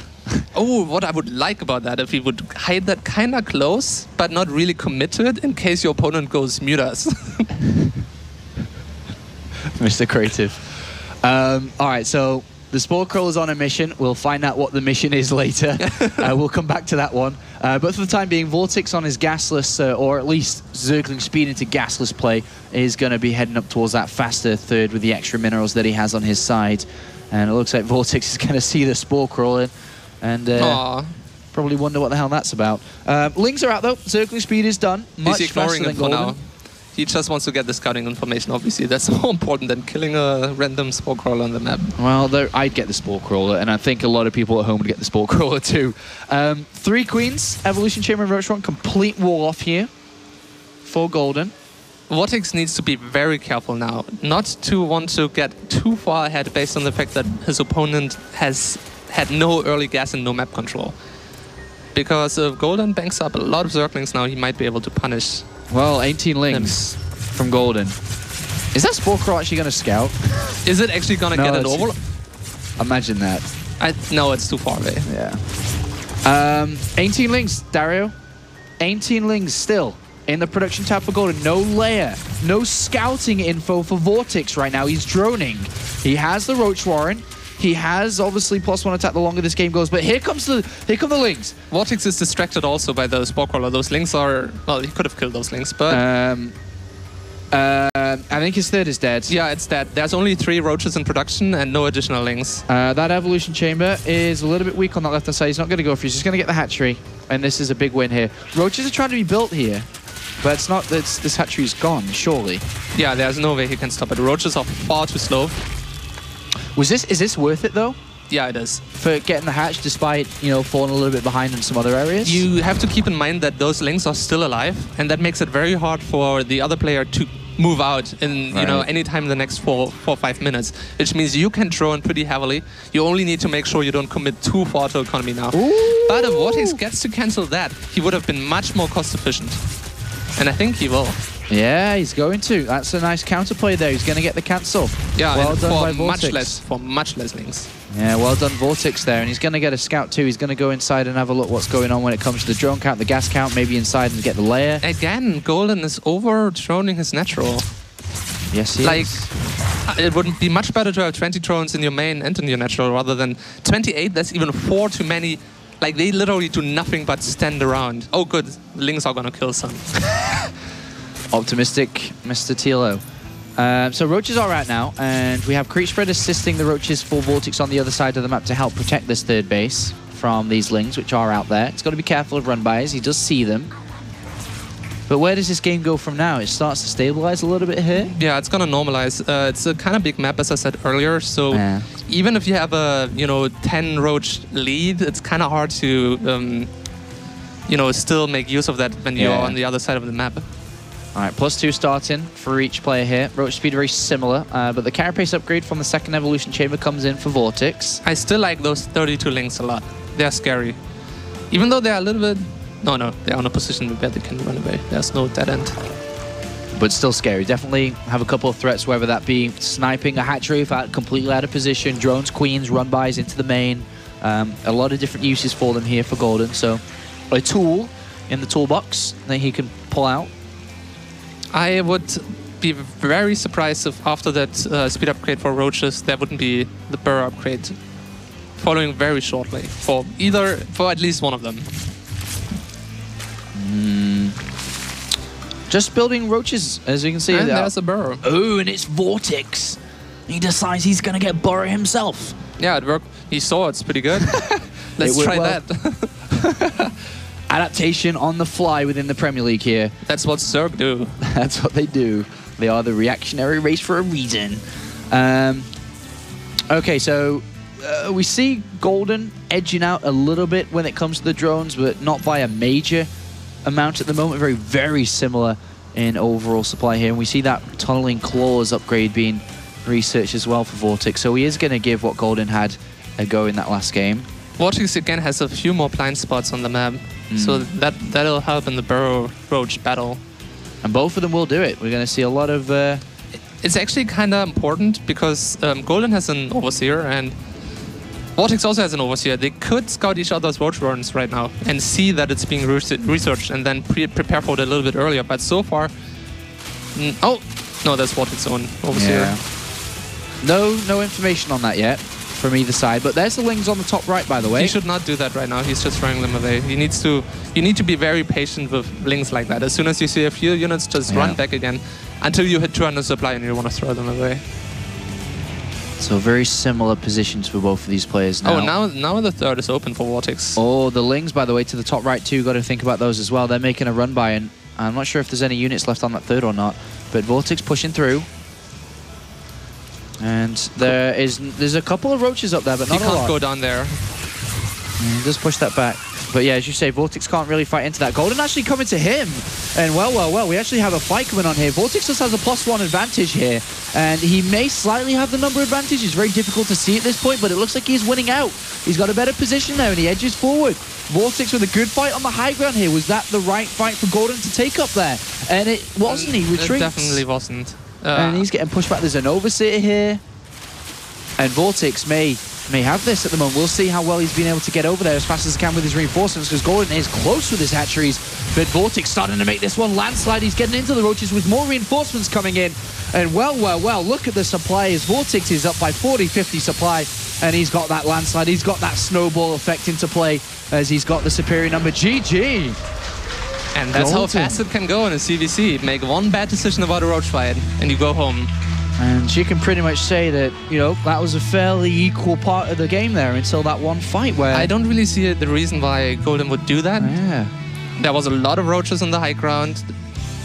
Oh, what I would like about that, if he would hide that kind of close, but not really commit to it in case your opponent goes mute us. Mr. Creative. All right, so the Spore Crawler's on a mission. We'll find out what the mission is later. We'll come back to that one. But for the time being, Vortex on his gasless, or at least Zergling speed into gasless play, is going to be heading up towards that faster third with the extra minerals that he has on his side. And it looks like Vortex is going to see the Spore Crawler and probably wonder what the hell that's about. Lings are out, though. Zergling speed is done. Much He's ignoring faster it than for Golden. now. He just wants to get the scouting information, obviously. That's more important than killing a random Spore Crawler on the map. Well, I'd get the Spore Crawler, and I think a lot of people at home would get the Spore Crawler too. 3 Queens, Evolution Chamber and Roach Run, complete wall off here for Golden. Vortex needs to be very careful now, not to want to get too far ahead based on the fact that his opponent has had no early gas and no map control. Because if Golden banks up a lot of Zerglings now, he might be able to punish. Well, 18 Lings from Golden. Is that Spore Crawler actually going to scout? Is it actually going to get an Overlord? Imagine that. No, it's too far away. Yeah. 18 Lings, Dario. 18 Lings still in the production tab for Golden. No layer, no scouting info for Vortex right now. He's droning. He has the Roach Warren. He has obviously +1 attack the longer this game goes, but here come the Lings. Vortex is distracted also by the Spore Crawler. Those Lings are, well, he could have killed those Lings, but I think his third is dead. Yeah, it's dead. There's only 3 Roaches in production and no additional Lings. That Evolution Chamber is a little bit weak on that left-hand side. He's not going to go for it. He's just going to get the hatchery, and this is a big win here. Roaches are trying to be built here, but it's not. This hatchery is gone, surely. Yeah, there's no way he can stop it. Roaches are far too slow. Is this worth it though? Yeah, it is. For getting the hatch, despite, you know, falling a little bit behind in some other areas? You have to keep in mind that those Lings are still alive, and that makes it very hard for the other player to move out in any time in the next 4 or 5 minutes, which means you can drone pretty heavily. You only need to make sure you don't commit too far to economy now. Ooh. But if Vortex gets to cancel that, he would have been much more cost efficient. And I think he will. Yeah, he's going to. That's a nice counterplay there. He's going to get the cancel. Yeah, well done by much Vortex. less links. Yeah, well done Vortex there. And he's going to get a scout too. He's going to go inside and have a look what's going on when it comes to the drone count, the gas count, maybe inside and get the layer. Again, Golden is over-droning his natural. Yes, he is. It would be much better to have 20 drones in your main and in your natural rather than 28. That's even 4 too many. Like, they literally do nothing but stand around. Oh, good. Links are going to kill some. Optimistic Mr. TLO. So roaches are out now, and we have Creep Spread assisting the roaches for Vortex on the other side of the map to help protect this third base from these lings, which are out there. It's got to be careful of run-bys. He does see them. But where does this game go from now? It starts to stabilize a little bit here. Yeah, it's going to normalize. It's a kind of big map, as I said earlier. So even if you have a 10 roach lead, it's kind of hard to still make use of that when you're on the other side of the map. All right, +2 starting for each player here. Roach speed very similar, but the carapace upgrade from the second evolution chamber comes in for Vortex. I still like those 32 links a lot. They're scary. Even though they're a little bit... No, they're on a position where they can run away. There's no dead end. But still scary. Definitely have a couple of threats, whether that be sniping a hatchery if completely out of position, drones, queens, run-bys into the main. A lot of different uses for them here for Golden. So a tool in the toolbox that he can pull out. I would be very surprised if after that speed upgrade for roaches, there wouldn't be the burrow upgrade following very shortly for at least one of them. Just building roaches, as you can see. And there's a burrow. Oh, and it's Vortex. He decides he's going to get burrow himself. Yeah, it worked. He saw it's pretty good. Let's try that. Adaptation on the fly within the Premier League here. That's what Zerg do. That's what they do. They are the reactionary race for a reason. Okay, so we see Golden edging out a little bit when it comes to the drones, but not by a major amount at the moment. Very, very similar in overall supply here. And we see that tunneling claws upgrade being researched as well for Vortex. So he is going to give what Golden had a go in that last game. Vortex again has a few more blind spots on the map. So that'll help in the burrow roach battle. And both of them will do it. We're going to see a lot of... It's actually kind of important because Golden has an overseer and Vortex also has an overseer. They could scout each other's roach runs right now and see that it's being researched and then prepare for it a little bit earlier. But so far... oh! No, that's Vortex's own overseer. Yeah. No information on that yet from either side. But there's the lings on the top right, by the way. He should not do that right now. He's just throwing them away. You need to be very patient with lings like that. As soon as you see a few units, just run back again until you hit 200 supply and you want to throw them away. So very similar positions for both of these players now. Oh, now the third is open for Vortex. Oh, the lings, by the way, to the top right too. Got to think about those as well. They're making a run by, and I'm not sure if there's any units left on that third or not. But Vortex pushing through. And there's a couple of roaches up there, but not a lot. He can't go down there. He does push that back. But yeah, as you say, Vortex can't really fight into that. Golden actually coming to him. And well, we actually have a fight coming on here. Vortex just has a +1 advantage here. And he may slightly have the number advantage. It's very difficult to see at this point, but it looks like he's winning out. He's got a better position now, and he edges forward. Vortex with a good fight on the high ground here. Was that the right fight for Golden to take up there? And it wasn't. He retreats. It definitely wasn't. And he's getting pushed back. There's an overseer here. And Vortex may have this at the moment. We'll see how well he's been able to get over there as fast as he can with his reinforcements, because Golden is close with his hatcheries. But Vortex starting to make this one landslide. He's getting into the roaches with more reinforcements coming in. And well, look at the supply as Vortex is up by 40, 50 supply. And he's got that landslide. He's got that snowball effect into play as he's got the superior number. GG. And that's how fast it can go in a CVC. Make one bad decision about a roach fight and you go home. And you can pretty much say that, that was a fairly equal part of the game there until that one fight where... I don't really see the reason why Golden would do that. Yeah. There was a lot of roaches on the high ground.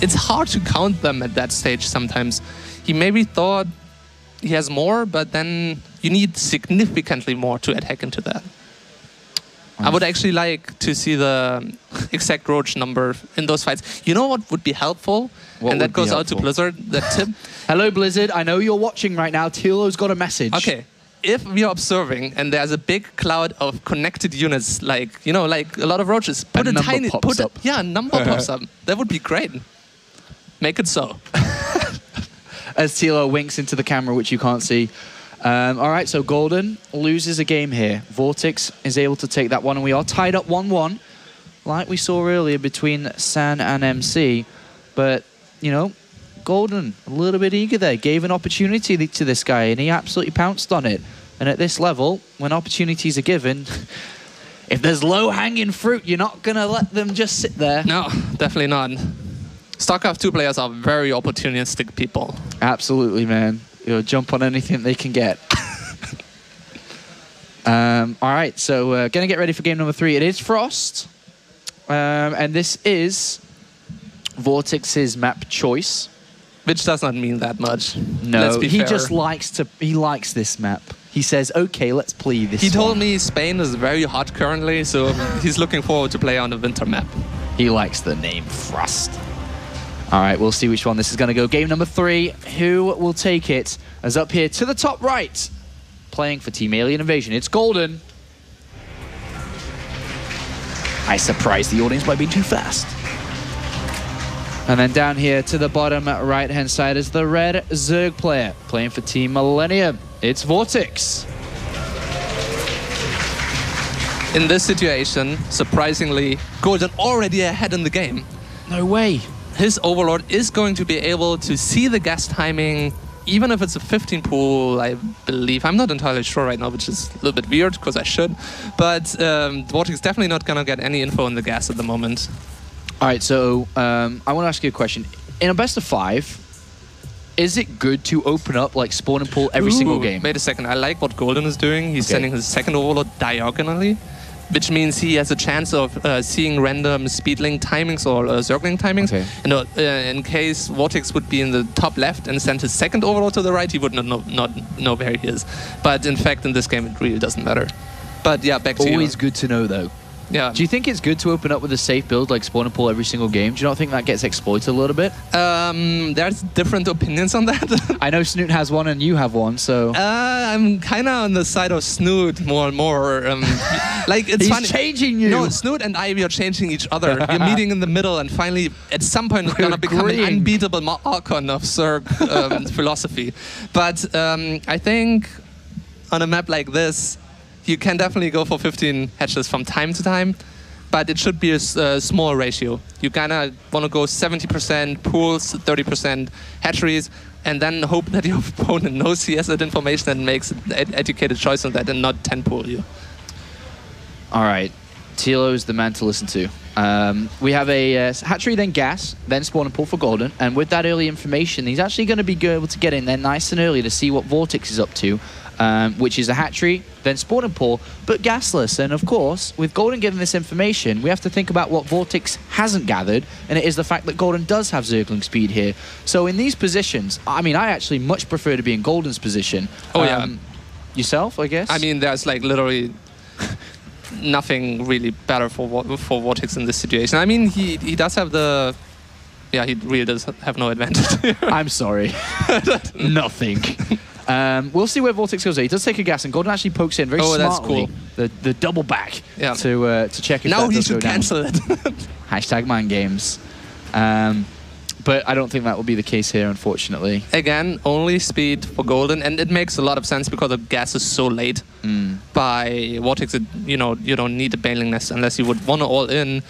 It's hard to count them at that stage sometimes. He maybe thought he has more, but then you need significantly more to attack into that. I would actually like to see the exact roach number in those fights. You know what would be helpful? And that goes out to Blizzard, that tip. Hello, Blizzard. I know you're watching right now. Tilo's got a message. Okay. If we are observing and there's a big cloud of connected units, like, you know, like a lot of roaches, put a tiny... Yeah, a number pops up. That would be great. Make it so. As Tilo winks into the camera, which you can't see. All right, so Golden loses a game here. Vortex is able to take that one, and we are tied up 1-1, like we saw earlier between San and MC. But, you know, Golden, a little bit eager there, gave an opportunity to this guy, and he absolutely pounced on it. And at this level, when opportunities are given, if there's low-hanging fruit, you're not going to let them just sit there. No, definitely not. StarCraft 2 players are very opportunistic people. Absolutely, man. You'll jump on anything they can get. All right, so going to get ready for game number 3. It is Frost, and this is Vortex's map choice. Which does not mean that much. No, let's be fair. just he likes this map. He says, okay, let's play this He told me Spain is very hot currently, so he's looking forward to play on the winter map. He likes the name Frost. All right, we'll see which one this is going to go. Game number 3, who will take it? As up here to the top right, playing for Team Alien Invasion, it's Golden. I surprised the audience by being too fast. And then down here to the bottom right-hand side is the red Zerg player, playing for Team Millennium. It's Vortex. In this situation, surprisingly, Golden already ahead in the game. No way. His Overlord is going to be able to see the gas timing, even if it's a 15 pool, I believe. I'm not entirely sure right now, which is a little bit weird, because I should. But Vortex is definitely not going to get any info on the gas at the moment. All right, so I want to ask you a question. In a best of 5, is it good to open up like spawn and pull every single game? Wait a second, I like what Golden is doing. He's sending his second Overlord diagonally, which means he has a chance of seeing random speedling timings or circling timings. Okay. In case Vortex would be in the top left and send his second Overlord to the right, he would not know where he is. But in fact, in this game, it really doesn't matter. But yeah, back to you. Always good to know, though. Yeah. Do you think it's good to open up with a safe build like spawn and pull every single game? Do you not think that gets exploited a little bit? There's different opinions on that. I know Snoot has one and you have one, so... I'm kind of on the side of Snoot more and more. Like, it's funny. He's changing you! No, Snoot and I, we are changing each other. We're meeting in the middle, and finally, at some point, it's going to become an unbeatable Archon of Zerg philosophy. But I think on a map like this, you can definitely go for 15 hatches from time to time, but it should be a small ratio. You kind of want to go 70% pools, 30% hatcheries, and then hope that your opponent knows he has that information and makes an educated choice on that and not 10 pool you. All right, Tilo is the man to listen to. We have a hatchery, then gas, then spawn and pull for Golden, and with that early information, he's actually going to be able to get in there nice and early to see what Vortex is up to. Which is a hatchery, then spawn and pull, but gasless. And of course, with Golden given this information, we have to think about what Vortex hasn't gathered, and it is the fact that Golden does have Zergling speed here. So in these positions, I mean, I actually much prefer to be in Golden's position. Oh, yeah. Yourself, I guess? I mean, there's like literally nothing really better for Vortex in this situation. I mean, he does have the... Yeah, he really does have no advantage. I'm sorry. Nothing. We'll see where Vortex goes. He does take a gas, and Golden actually pokes in very smartly. That's cool. The double back to check if now that he does should go down. cancel it. Hashtag mind games. But I don't think that will be the case here, unfortunately. Again, only speed for Golden, and it makes a lot of sense because the gas is so late. By Vortex, you don't need a Bailing Nest unless you would want to all in,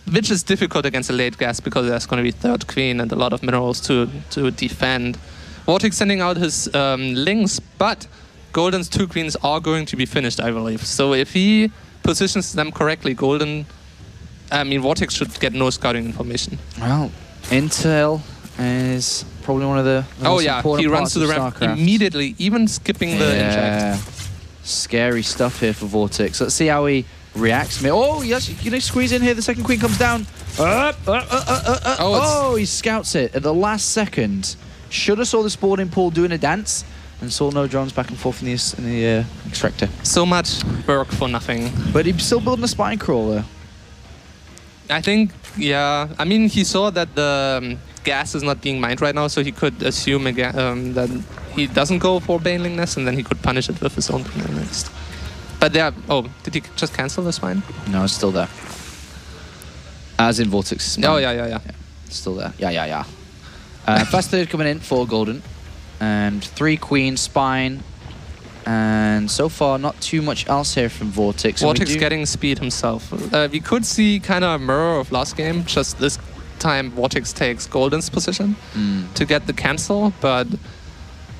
which is difficult against a late gas because there's going to be third queen and a lot of minerals to defend. Vortex sending out his links, but Golden's 2 queens are going to be finished, I believe. So if he positions them correctly, Vortex should get no scouting information. Well, intel is probably one of the most important he runs parts to the of ramp StarCraft. immediately, even skipping the inject. Scary stuff here for Vortex. Let's see how he reacts. Oh, yes, you know, squeeze in here. The second queen comes down. He scouts it at the last second. Should have saw the spawning pool doing a dance. and saw no drones back and forth in the extractor. So much work for nothing. But he's still building a spine crawler. I think, yeah. I mean, he saw that the gas is not being mined right now, so he could assume again that he doesn't go for Baneling Nest, and then he could punish it with his own Baneling Nest. But yeah, oh, did he just cancel the spine? No, it's still there. As in Vortex spine. Oh, yeah. It's still there. Yeah. Fast third coming in for Golden. And 3 Queen, Spine. And so far, not too much else here from Vortex. Vortex getting speed himself. We could see kind of a mirror of last game, just this time Vortex takes Golden's position to get the cancel, but...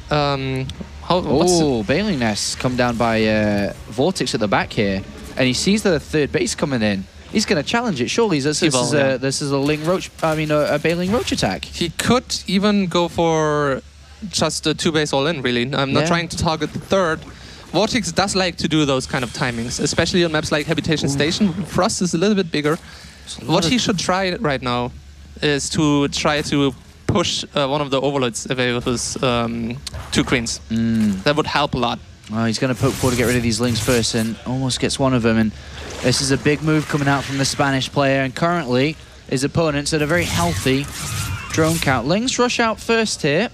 Baneling Nest come down by Vortex at the back here. And he sees the third base coming in. He's going to challenge it. Surely this is a Ling Roach. I mean, a Baneling Roach attack. He could even go for just a 2-base all-in. Really, I'm not trying to target the third. Vortex does like to do those kind of timings, especially on maps like Habitation Station. Frost is a little bit bigger. What he should try right now is to try to push one of the overloads away with his 2 Queens. That would help a lot. Well, he's going to poke for to get rid of these Lings first, and almost gets one of them. And this is a big move coming out from the Spanish player, and currently his opponent's at a very healthy drone count. Lings rush out first here,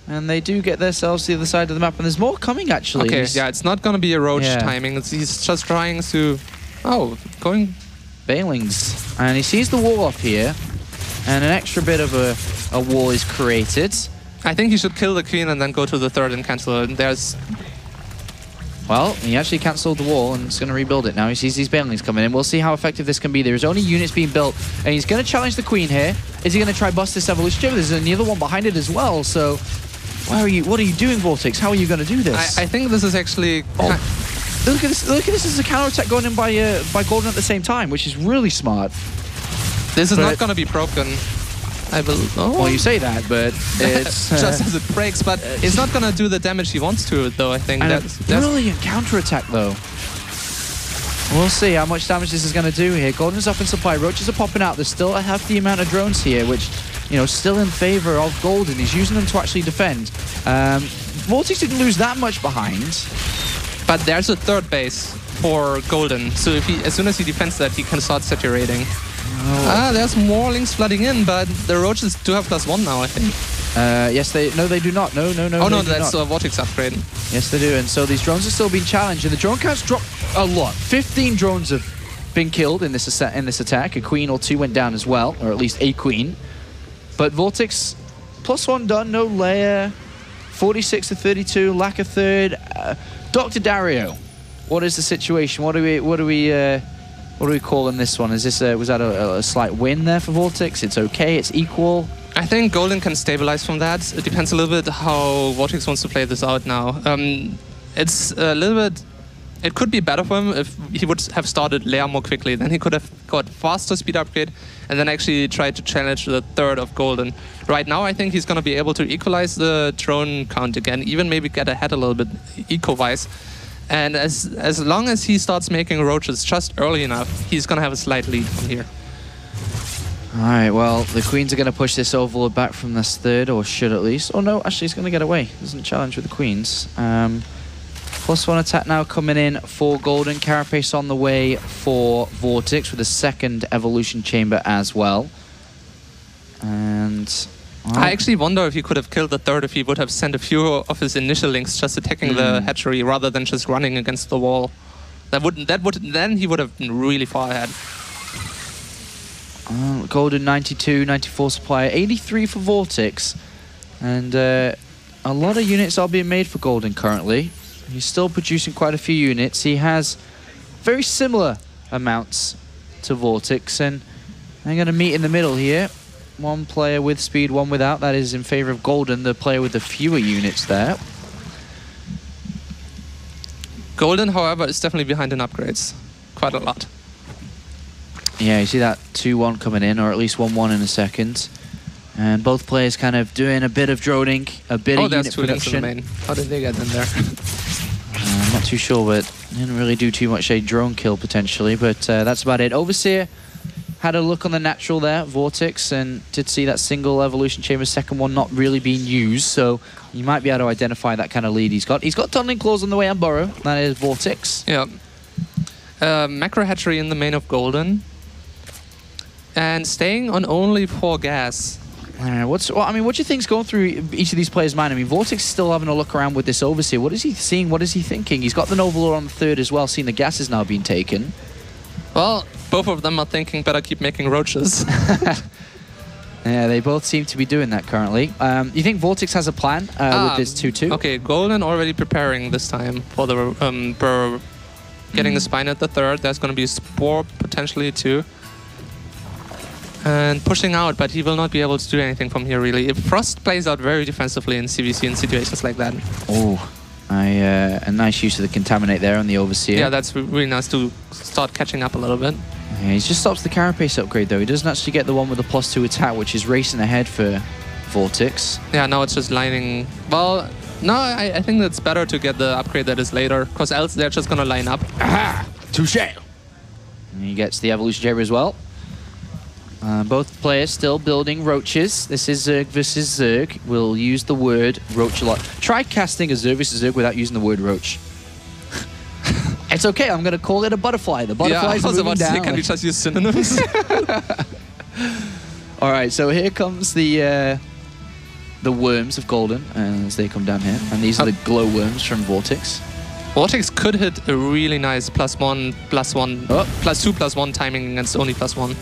and they do get themselves to the other side of the map, and there's more coming actually. Okay, yeah, it's not going to be a Roach timing. He's just trying to... Oh, going... Banelings. And he sees the wall up here, and an extra bit of a wall is created. I think he should kill the Queen and then go to the third and cancel it. There's... Well, he actually cancelled the wall and is going to rebuild it now. He sees these Banelings coming in. We'll see how effective this can be. There's only units being built, and he's going to challenge the Queen here. Is he going to try bust this Evolution Chamber? There's another one behind it as well, so... What are you doing, Vortex? How are you going to do this? I think this is actually... Look at this! Look at this as a counterattack going in by Golden at the same time, which is really smart. This is not going to be broken. I will. Oh. Well, you say that, but it's just as it breaks. But it's not going to do the damage he wants to, though. I think that's brilliant counterattack, though. We'll see how much damage this is going to do here. Golden's up in supply. Roaches are popping out. There's still a hefty amount of drones here, which, you know, still in favor of Golden. He's using them to actually defend. Vortex didn't lose that much behind. But there's a third base for Golden, so if as soon as he defends that, he can start saturating. There's more Lings flooding in, but the Roaches do have +1 now, I think. Yes, they do not. No. Oh no, that's a Vortex upgrade. Yes, they do, and so these drones are still being challenged, and the drone counts dropped a lot. 15 drones have been killed in this attack. A Queen or 2 went down as well, or at least a Queen. But Vortex +1 done, no layer. 46 to 32, lack a third. Dr. Dario, what is the situation? What do we call in this one? Is this was that a slight win there for Vortex? It's okay. It's equal. I think Golden can stabilize from that. It depends a little bit how Vortex wants to play this out now. It's a little bit. It could be better for him if he would have started layer more quickly. Then he could have got faster speed upgrade and then actually tried to challenge the third of Golden. Right now, I think he's going to be able to equalize the drone count again, even maybe get ahead a little bit eco-wise. And as long as he starts making Roaches just early enough, he's going to have a slight lead from here. All right, well, the Queens are going to push this Overlord back from this third, or should at least. Oh no, actually he's going to get away. Doesn't challenge with the Queens. +1 attack now coming in for Golden. Carapace on the way for Vortex with a second Evolution Chamber as well. And... I actually wonder if he could have killed the third if he would have sent a few of his initial Lings just attacking the hatchery rather than just running against the wall. Then he would have been really far ahead. Golden 92, 94 supply, 83 for Vortex. And a lot of units are being made for Golden currently. He's still producing quite a few units. He has very similar amounts to Vortex, and they're going to meet in the middle here. One player with speed, one without. That is in favor of Golden, the player with the fewer units there. Golden, however, is definitely behind in upgrades. Quite a lot. Yeah, you see that 2-1 coming in, or at least 1-1 in a second. And both players kind of doing a bit of droning, a bit of unit production. In the main. How did they get in there? I'm not too sure, but didn't really do too much. A drone kill potentially, but that's about it. Overseer had a look on the natural there, Vortex, and did see that single Evolution Chamber, second one not really being used. So You might be able to identify that kind of lead he's got. He's got Tunneling Claws on the way on Burrow. That is Vortex. Yeah. Macro Hatchery in the main of Golden. And staying on only 4 gas. What do you think's going through each of these players' mind? I mean, Vortex is still having a look around with this Overseer. What is he seeing? What is he thinking? He's got the Nova Lord on the 3rd as well, seeing the gas is now being taken. Well, both of them are thinking better keep making roaches. Yeah, they both seem to be doing that currently. You think Vortex has a plan with this 2-2? Okay, Golden already preparing this time for the Burrow. Getting the Spine at the 3rd. There's going to be a Spore potentially too. And pushing out, but he will not be able to do anything from here really. If Frost plays out very defensively in CVC in situations like that. Oh, a nice use of the Contaminate there on the Overseer. Yeah, that's really nice to start catching up a little bit. Yeah, he just stops the Carapace upgrade though. He doesn't actually get the one with the +2 attack, which is racing ahead for Vortex. Yeah, now it's just lining. Well, no, I think it's better to get the upgrade that is later, because else they're just going to line up. Aha! Touche! And he gets the Evolution Chamber as well. Both players still building roaches. This is Zerg versus Zerg. We'll use the word roach a lot. Try casting a Zerg versus Zerg without using the word roach. It's okay, I'm going to call it a butterfly. The butterfly's moving down. Say, can we just use synonyms? All right, so here comes the worms of Golden as they come down here. And these are the glow worms from Vortex. Vortex could hit a really nice +1, +1, +2, +1 timing against only +1.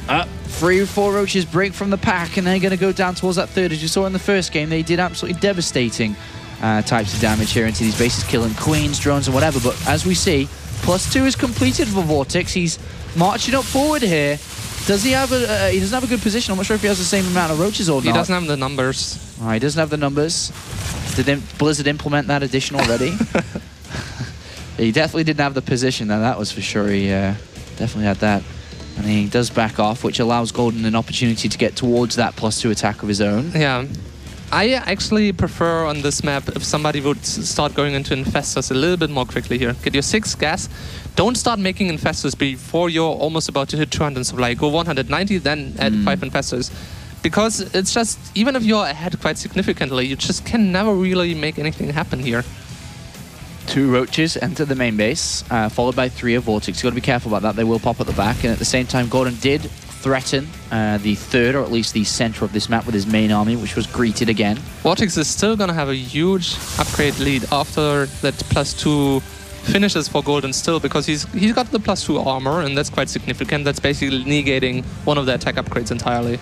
3 or 4 roaches break from the pack, and they're going to go down towards that 3rd. As you saw in the first game, they did absolutely devastating types of damage here into these bases, killing queens, drones, and whatever. But as we see, +2 is completed for Vortex. He's marching up forward here. Does he have he doesn't have a good position. I'm not sure if he has the same amount of roaches or not. He doesn't have the numbers. Oh, he doesn't have the numbers. Did Blizzard implement that addition already? He definitely didn't have the position, though, that was for sure. He definitely had that. And he does back off, which allows Golden an opportunity to get towards that +2 attack of his own. Yeah. I actually prefer on this map if somebody would start going into Infestors a little bit more quickly here. Get your 6 gas. Don't start making Infestors before you're almost about to hit 200 supply. Go 190, then add 5 Infestors. Because it's just, even if you're ahead quite significantly, you just can never really make anything happen here. 2 roaches enter the main base, followed by 3 of Vortex. You've got to be careful about that. They will pop at the back. And at the same time, Golden did threaten the 3rd, or at least the center of this map, with his main army, which was greeted again. Vortex is still going to have a huge upgrade lead after that +2 finishes for Golden still, because he's got the +2 armor, and that's quite significant. That's basically negating one of the attack upgrades entirely.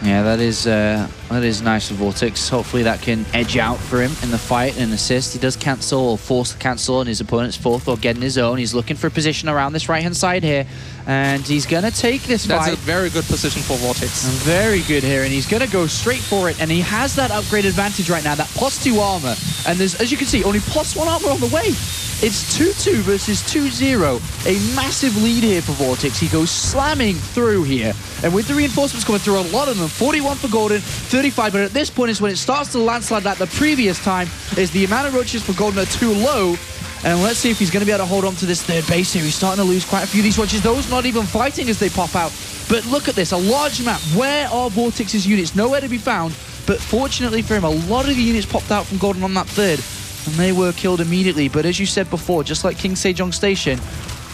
Yeah, that is nice for Vortex. Hopefully that can edge out for him in the fight and assist. He does cancel, or force the cancel on his opponent's 4th, or get in his own. He's looking for a position around this right-hand side here, and he's going to take this fight. That's a very good position for Vortex. Very good here, and he's going to go straight for it, and he has that upgrade advantage right now, that +2 armor. And there's, as you can see, only +1 armor on the way. It's 2-2 versus 2-0. A massive lead here for Vortex. He goes slamming through here. And with the reinforcements coming through, a lot of them. 41 for Golden, 35. But at this point is when it starts to landslide like the previous time, is the amount of roaches for Golden are too low. And let's see if he's going to be able to hold on to this 3rd base here. He's starting to lose quite a few of these roaches. Those not even fighting as they pop out. But look at this, a large map. Where are Vortex's units? Nowhere to be found. But fortunately for him, a lot of the units popped out from Golden on that 3rd. And they were killed immediately. But as you said before, just like King Sejong Station,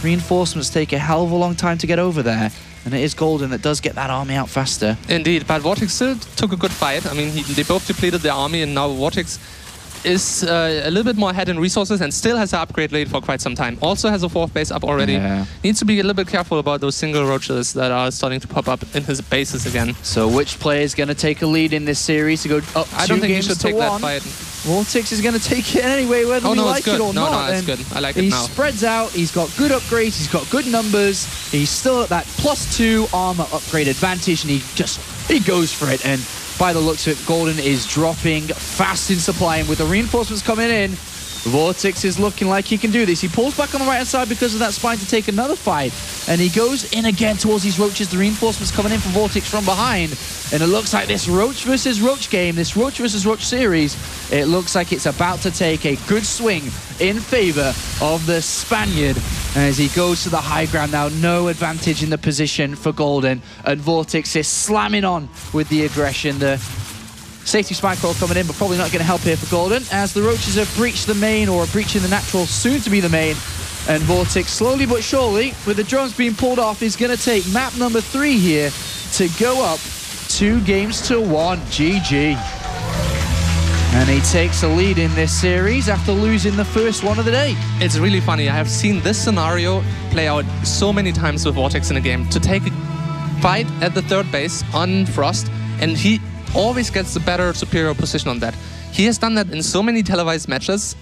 reinforcements take a hell of a long time to get over there. And it is Golden that does get that army out faster. Indeed, but Vortex still took a good fight. I mean, they both depleted their army, and now Vortex is a little bit more ahead in resources and still has an upgrade lead for quite some time. Also has a 4th base up already. Yeah. Needs to be a little bit careful about those single roaches that are starting to pop up in his bases again. So which player is going to take a lead in this series to go up 2 games to 1? I don't think he should take that fight. Vortex is going to take it anyway, whether we like it or not. No, it's good. I like it now. He spreads out. He's got good upgrades. He's got good numbers. He's still at that +2 armor upgrade advantage, and he goes for it. And by the looks of it, Golden is dropping fast in supply, and with the reinforcements coming in, Vortex is looking like he can do this. He pulls back on the right-hand side because of that spine to take another fight, and he goes in again towards these roaches. The reinforcements coming in for Vortex from behind, and it looks like this roach versus roach game, this roach versus roach series, it looks like it's about to take a good swing in favor of the Spaniard as he goes to the high ground now. No advantage in the position for Golden, and Vortex is slamming on with the aggression. The Safety spike roll coming in, but probably not going to help here for Golden, as the Roaches have breached the main, or are breaching the natural, soon to be the main. And VortiX, slowly but surely, with the drones being pulled off, is going to take map number 3 here to go up 2-1. GG. And he takes a lead in this series after losing the first one of the day. It's really funny. I have seen this scenario play out so many times with VortiX in a game. To take a fight at the third base on Frost, and he always gets the better, superior position on that. He has done that in so many televised matches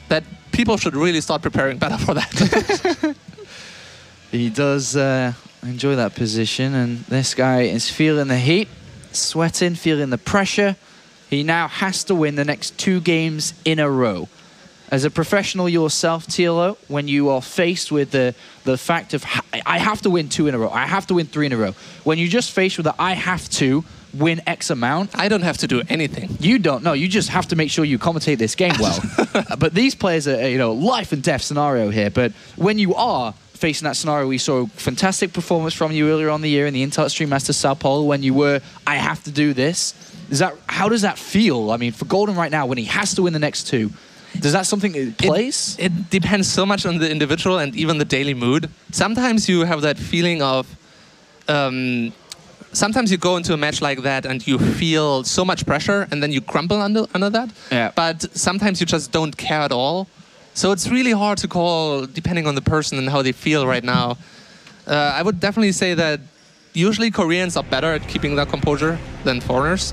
that people should really start preparing better for that. He does enjoy that position, and this guy is feeling the heat, sweating, feeling the pressure. He now has to win the next 2 games in a row. As a professional yourself, TLO, when you are faced with the fact of, I have to win 2 in a row, I have to win 3 in a row, when you're just faced with the, I have to win X amount. I don't have to do anything. You don't. No, you just have to make sure you commentate this game well. But these players are, you know, life and death scenario here. But when you are facing that scenario, we saw a fantastic performance from you earlier on the year in the Intel Extreme Masters Sao Paulo when you were, I have to do this. How does that feel? I mean, for Golden right now, when he has to win the next 2, does that something it plays? It depends so much on the individual and even the daily mood. Sometimes you have that feeling of, sometimes you go into a match like that and you feel so much pressure and then you crumble under that. Yeah. But sometimes you just don't care at all. So it's really hard to call depending on the person and how they feel right now. I would definitely say that usually Koreans are better at keeping their composure than foreigners.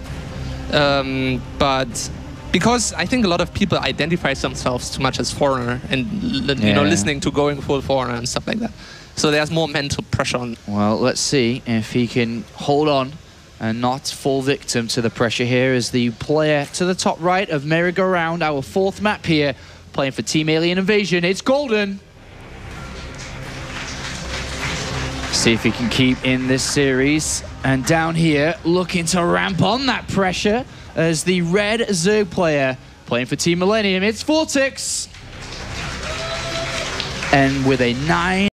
But because I think a lot of people identify themselves too much as foreigner and you know, listening to going full foreigner and stuff like that. So there's more mental pressure on. Well, let's see if he can hold on and not fall victim to the pressure here as the player to the top right of Merry-Go-Round, our 4th map here, playing for Team Alien Invasion. It's Golden. See if he can keep in this series. And down here, looking to ramp on that pressure as the red Zerg player playing for Team Millennium. It's VortiX. And with a 9.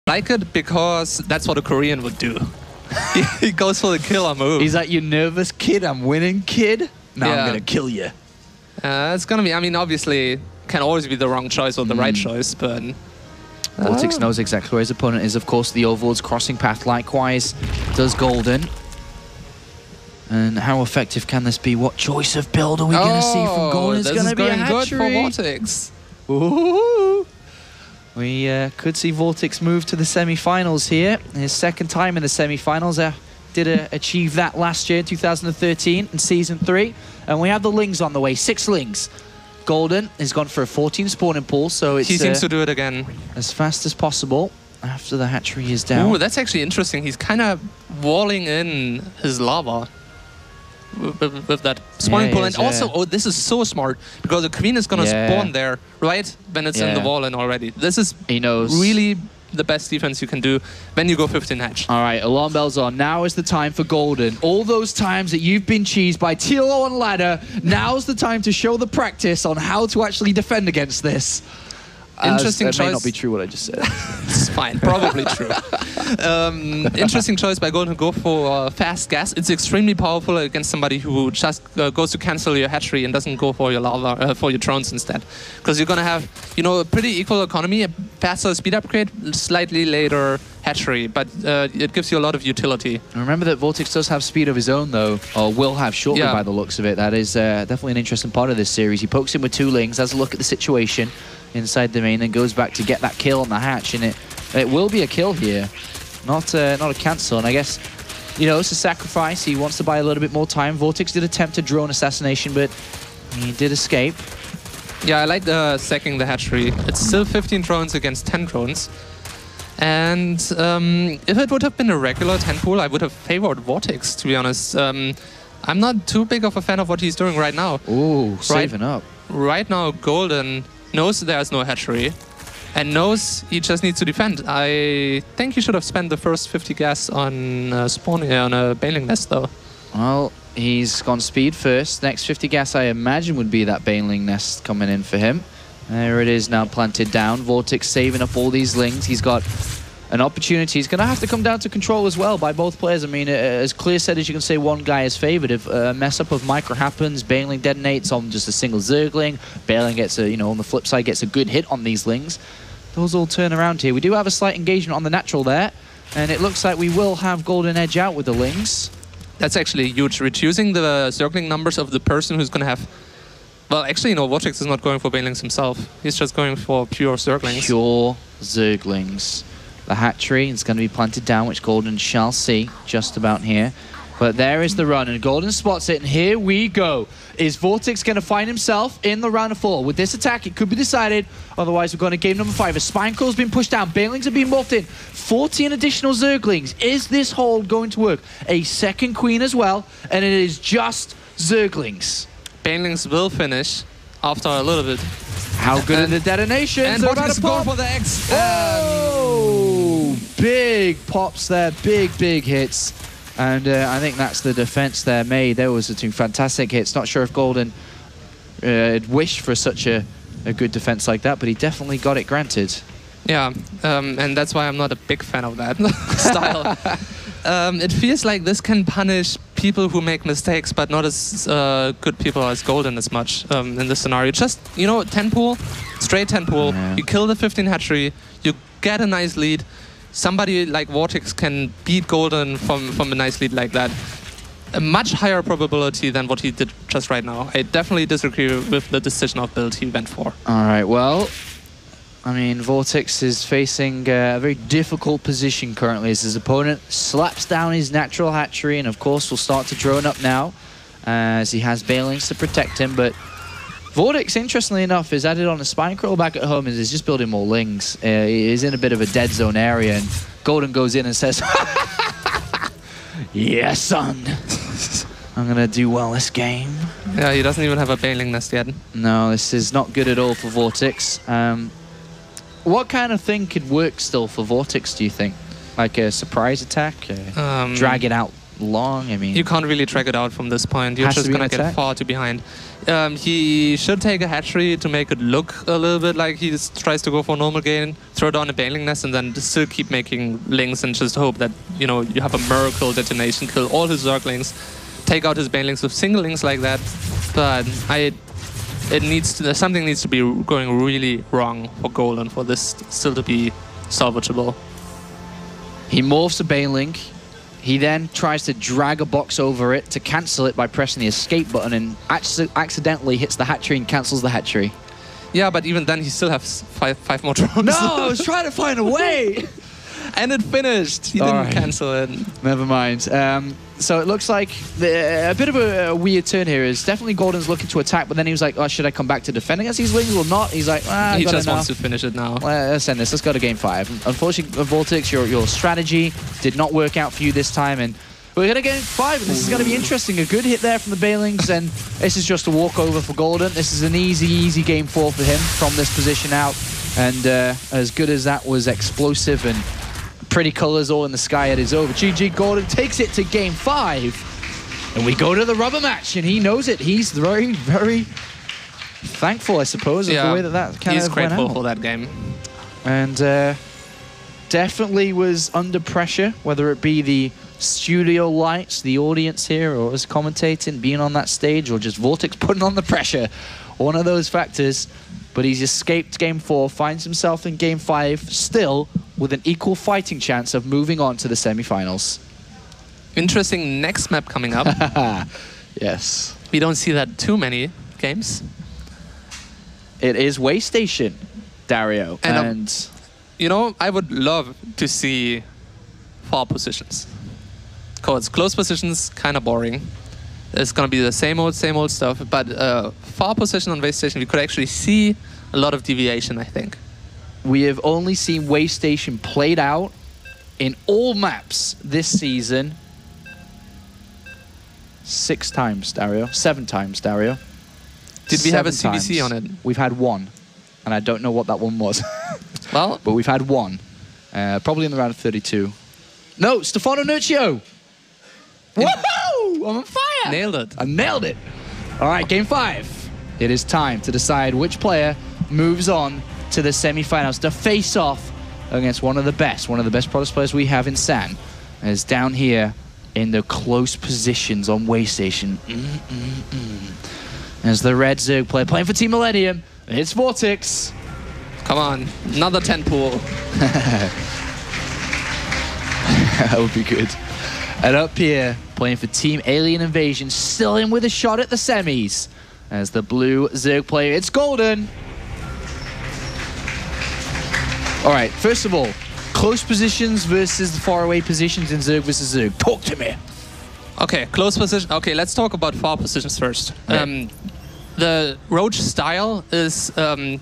I like it because that's what a Korean would do. He goes for the killer move. He's like, you nervous kid? I'm winning, kid? Now I'm going to kill you. It's going to be, I mean, obviously, can always be the wrong choice or the right choice, but... VortiX knows exactly where his opponent is. Of course, the Overlord's crossing path. Likewise does Golden. And how effective can this be? What choice of build are we going to see from Golden? It's going to be a hatchery. Good for VortiX. Ooh. We could see VortiX move to the semi-finals here. His 2nd time in the semi-finals. Did achieve that last year, 2013, in Season 3. And we have the Lings on the way, 6 Lings. Golden has gone for a 14 spawning pool, so it's... He seems to do it again. As fast as possible after the hatchery is down. Ooh, that's actually interesting. He's kind of walling in his lava with that spawning pool. And also, oh, this is so smart, because the queen is going to spawn there, right? When it's in the wall in already. This is really the best defense you can do when you go 15 hatch. All right, alarm bells on. Now is the time for Golden. All those times that you've been cheesed by TLO on ladder, now's the time to show the practice on how to actually defend against this. Interesting choice. It may not be true what I just said. It's fine, probably true. Interesting choice by Golden to go for fast gas. It's extremely powerful against somebody who just goes to cancel your hatchery and doesn't go for your lava, for your drones instead. Because you're gonna have, you know, a pretty equal economy, a faster speed upgrade, slightly later hatchery, but it gives you a lot of utility. Remember that VortiX does have speed of his own, though, or will have shortly by the looks of it. That is definitely an interesting part of this series. He pokes him with 2 Lings, has a look at the situation inside the main, and goes back to get that kill on the hatch, and it will be a kill here, not a cancel. And I guess, you know, it's a sacrifice. He wants to buy a little bit more time. VortiX did attempt a drone assassination, but he did escape. Yeah, I like sacking the hatchery. It's still 15 drones against 10 drones. And if it would have been a regular 10 pool, I would have favored VortiX, to be honest. I'm not too big of a fan of what he's doing right now. Ooh, saving up. Right now, Golden knows there's no hatchery and knows he just needs to defend. I think he should have spent the first 50 gas on spawning on a Baneling nest, though. Well, he's gone speed first. Next 50 gas, I imagine, would be that Baneling nest coming in for him. There it is now planted down. VortiX saving up all these Lings. He's got an opportunity. It's going to have to come down to control as well by both players. I mean, as clear said as you can say, one guy is favored. If a mess up of micro happens, Baneling detonates on just a single Zergling, Baneling gets a, on the flip side, gets a good hit on these Lings. Those all turn around here. We do have a slight engagement on the natural there, and it looks like we will have Golden edge out with the Lings. That's actually huge. Reducing the Zergling numbers of the person who's going to have... Well, actually, Vortex is not going for Banelings himself. He's just going for pure Zerglings. Pure Zerglings. The hatchery is going to be planted down, which Golden shall see just about here. But there is the run, and Golden spots it, and here we go. Is Vortex going to find himself in the round of 4? With this attack, it could be decided. Otherwise, we're going to game number 5. A Spinecrawl's been pushed down. Banelings have been morphed in. 14 additional Zerglings. Is this hold going to work? A second Queen as well, and it is just Zerglings. Banelings will finish after a little bit. How good are the detonations? And Vortex is going for the X. Oh! Big pops there. Big, big hits. And I think that's the defense there made. There was two fantastic hits. Not sure if Golden had wished for such a good defense like that, but he definitely got it granted. Yeah, and that's why I'm not a big fan of that style. It feels like this can punish people who make mistakes, but not as good people as Golden as much in this scenario. Just, 10 pool, straight 10 pool. Yeah. You kill the 15 hatchery, you get a nice lead. Somebody like VortiX can beat Golden from a nice lead like that. A much higher probability than what he did just right now. I definitely disagree with the decision of build he went for. All right, well, I mean, VortiX is facing a very difficult position currently as his opponent slaps down his natural hatchery, and of course will start to drone up now as he has Banelings to protect him. But VortiX, interestingly enough, is added on a Spinecrawl back at home and is just building more Lings. He's in a bit of a dead zone area, and Golden goes in and says, "Yeah, son, I'm gonna do well this game." Yeah, he doesn't even have a Baneling nest yet. No, this is not good at all for VortiX. What kind of thing could work still for VortiX, do you think? Like a surprise attack? Drag it out long? I mean, you can't really drag it out from this point. You're just going to get far too behind. He should take a hatchery to make it look a little bit like he just tries to go for normal gain, throw down a Baneling nest, and then still keep making Lings and just hope that, you have a miracle detonation, kill all his Zerglings, take out his Banelings with single Lings like that. But something needs to be going really wrong for Golden for this still to be salvageable. He morphs a Baneling. He then tries to drag a box over it to cancel it by pressing the escape button, and accidentally hits the hatchery and cancels the hatchery. Yeah, but even then he still has five more drones. No, I was trying to find a way. And it finished. He didn't cancel it. Never mind. So it looks like a bit of a weird turn here. Is definitely Golden's looking to attack, but then he was like, "Oh, should I come back to defend against these Lings or not?" He's like, he just wants to finish it now. Let's end this. Let's go to game 5. Unfortunately, VortiX, your strategy did not work out for you this time, and we're going to game 5, and this is going to be interesting. A good hit there from the Banelings, and this is just a walkover for Golden. This is an easy game 4 for him from this position out, and as good as that was explosive and pretty colors all in the sky, it is over. GG, Golden takes it to game 5. And we go to the rubber match, and he knows it. He's very, very thankful, I suppose, of the way that kind of went out. He's grateful for that game. And definitely was under pressure, whether it be the studio lights, the audience here, or us commentating, being on that stage, or just VortiX putting on the pressure. One of those factors. But he's escaped game 4, finds himself in game 5, still with an equal fighting chance of moving on to the semifinals. Interesting next map coming up. Yes. We don't see that too many games. It is Way Station, Dario. And I would love to see far positions. Because close positions, kind of boring. It's going to be the same old stuff. But far position on Way Station, we could actually see a lot of deviation, I think. We have only seen Way Station played out in all maps this season 6 times, Dario. 7 times, Dario. Did we have a CBC on it? We've had 1. And I don't know what that one was. Well, but we've had 1. Probably in the round of 32. No, Stefano Nurcio! Woohoo! I'm on fire! Nailed it. I nailed it. All right, game 5. It is time to decide which player moves on to the semifinals to face off against one of the best Protoss players we have in SAN. Is down here in the close positions on Waystation. As the red Zerg player playing for Team Millennium, it's VortiX. Come on, another 10 pool. That would be good. And up here, playing for Team Alien Invasion, still in with a shot at the semis. As the blue Zerg player, it's Golden. All right, first of all, close positions versus the faraway positions in Zerg versus Zerg. Talk to me. Okay, close position. Okay, let's talk about far positions first. Right. The Roach style is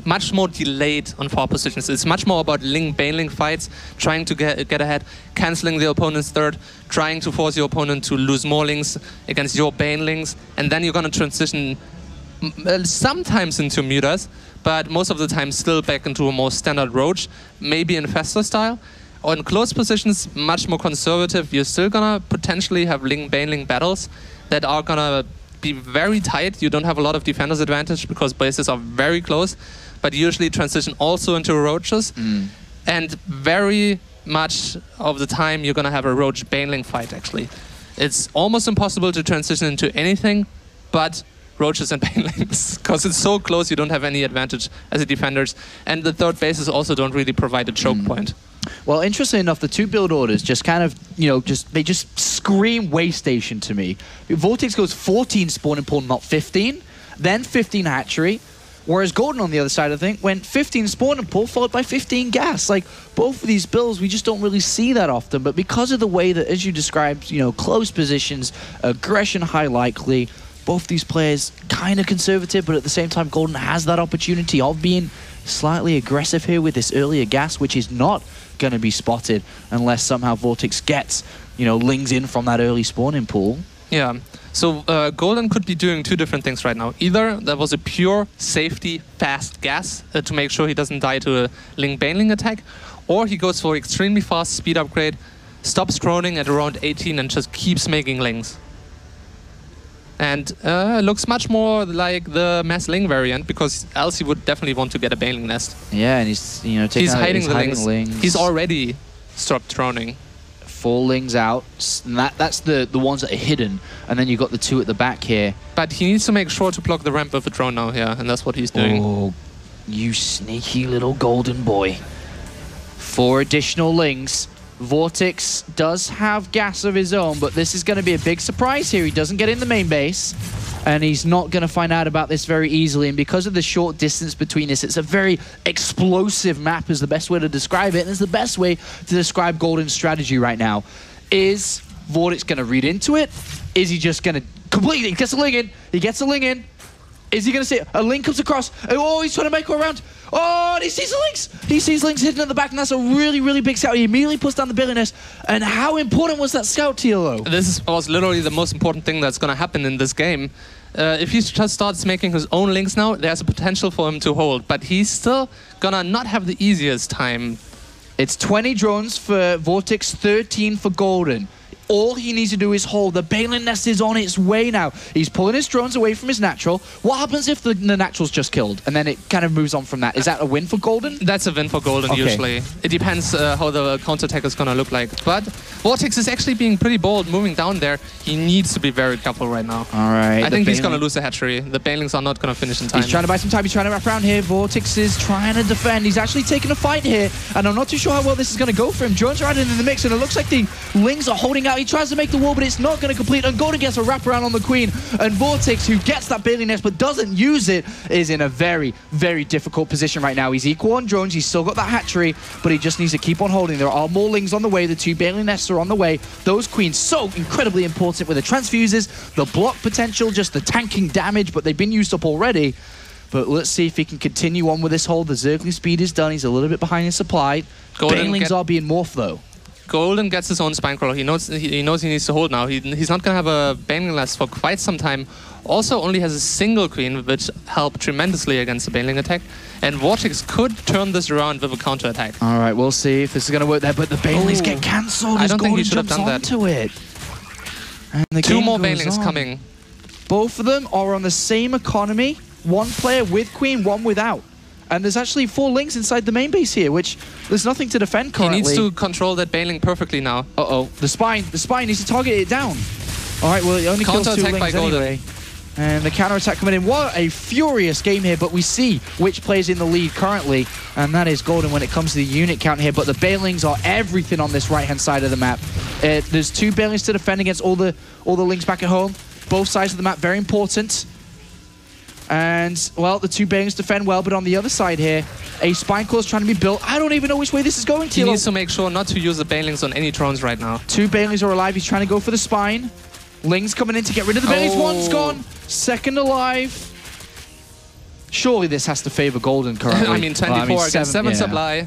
much more delayed on far positions. It's much more about Ling-Baneling fights, trying to get ahead, cancelling the opponent's third, trying to force your opponent to lose more Lings against your Banelings, and then you're going to transition sometimes into Mutas, but most of the time still back into a more standard Roach, maybe Infestor style. On close positions, much more conservative. You're still going to potentially have Ling-Baneling battles that are going to be very tight. You don't have a lot of defender's advantage because bases are very close, but usually transition also into Roaches. And very much of the time you're gonna have a Roach Baneling fight actually. It's almost impossible to transition into anything but Roaches and Banelings because it's so close you don't have any advantage as a defenders, and the third bases also don't really provide a choke point. Well, interesting enough, the two build orders just kind of, they just scream Waystation to me. VortiX goes 14 spawning pool, not 15, then 15 hatchery, whereas Golden on the other side, I think, went 15 spawning pool followed by 15 gas. Like, both of these builds, we just don't really see that often, but because of the way that, as you described, close positions, aggression high likely, both these players kind of conservative, but at the same time, Golden has that opportunity of being slightly aggressive here with this earlier gas, which is not going to be spotted unless somehow VortiX gets, Lings in from that early spawning pool. Yeah, so Golden could be doing two different things right now. Either that was a pure safety fast gas to make sure he doesn't die to a Ling-Baneling attack, or he goes for extremely fast speed upgrade, stops droning at around 18 and just keeps making Lings. And looks much more like the Mass Ling variant, because else he would definitely want to get a Baneling nest. Yeah, and he's he's hiding the Lings. He's already stopped droning. 4 Lings out, and that's the ones that are hidden, and then you've got the 2 at the back here. But he needs to make sure to block the ramp with a drone now here, and that's what he's doing. Oh, you sneaky little Golden boy. 4 additional Lings. VortiX does have gas of his own, but this is going to be a big surprise here. He doesn't get in the main base, and he's not going to find out about this very easily. And because of the short distance between us, it's a very explosive map is the best way to describe it, and it's the best way to describe Golden's strategy right now. Is VortiX going to read into it? Is he just going to completely... He gets a Ling in. He gets a Ling in. Is he going to say... A Ling comes across. Oh, he's trying to make her around. Oh, and he sees the Lings. He sees Lings hidden at the back, and that's a really, really big scout. He immediately puts down the Baneling nest. And how important was that scout, TLO? This was literally the most important thing that's going to happen in this game. If he just starts making his own Lings now, there's a potential for him to hold. But he's still going to not have the easiest time. It's 20 drones for VortiX, 13 for Golden. All he needs to do is hold. The Baneling nest is on its way now. He's pulling his drones away from his natural. What happens if the natural's just killed? And then it kind of moves on from that. Is that a win for Golden? That's a win for Golden, usually. It depends how the counterattack is going to look like. But VortiX is actually being pretty bold, moving down there. He needs to be very careful right now. All right. I think he's going to lose the hatchery. The Banelings are not going to finish in time. He's trying to buy some time. He's trying to wrap around here. VortiX is trying to defend. He's actually taking a fight here. And I'm not too sure how well this is going to go for him. Drones are added in the mix, and it looks like the Lings are holding out. He tries to make the wall, but it's not going to complete, and Golden gets a wraparound on the Queen, and VortiX, who gets that Baneling nest but doesn't use it, is in a very, very difficult position right now. He's equal on drones, he's still got that hatchery, but he just needs to keep on holding. There are more Lings on the way, the 2 Baneling nests are on the way. Those Queens so incredibly important with the transfuses, the block potential, just the tanking damage, but they've been used up already. But let's see if he can continue on with this hold. The Zergling speed is done, he's a little bit behind in supply. Banelings are being morphed though. Golden gets his own spine crawler. He knows he needs to hold now. He's not going to have a Baneling nest for quite some time. Also only has a single Queen, which helped tremendously against the Baneling attack. And VortiX could turn this around with a counter attack. All right, we'll see if this is going to work there. But the Banelings get cancelled. I don't think he should have done that. It. And the 2 more Banelings coming. Both of them are on the same economy. 1 player with Queen, 1 without. And there's actually 4 links inside the main base here, which there's nothing to defend currently. He needs to control that Baneling perfectly now. Uh-oh. The spine needs to target it down. All right, well, it only kills 2 links anyway. And the counter-attack coming in. What a furious game here, but we see which player's in the lead currently, and that is Golden when it comes to the unit count here. But the Banelings are everything on this right-hand side of the map. There's 2 Banelings to defend against all the links back at home. Both sides of the map, very important. And, well, the 2 Banelings defend well, but on the other side here, a Spine Core is trying to be built. I don't even know which way this is going, He needs to make sure not to use the Banelings on any drones right now. 2 Banelings are alive. He's trying to go for the Spine. Ling's coming in to get rid of the Banelings. One's gone. Second alive. Surely this has to favor Golden currently. I mean, 24 against 7 supply.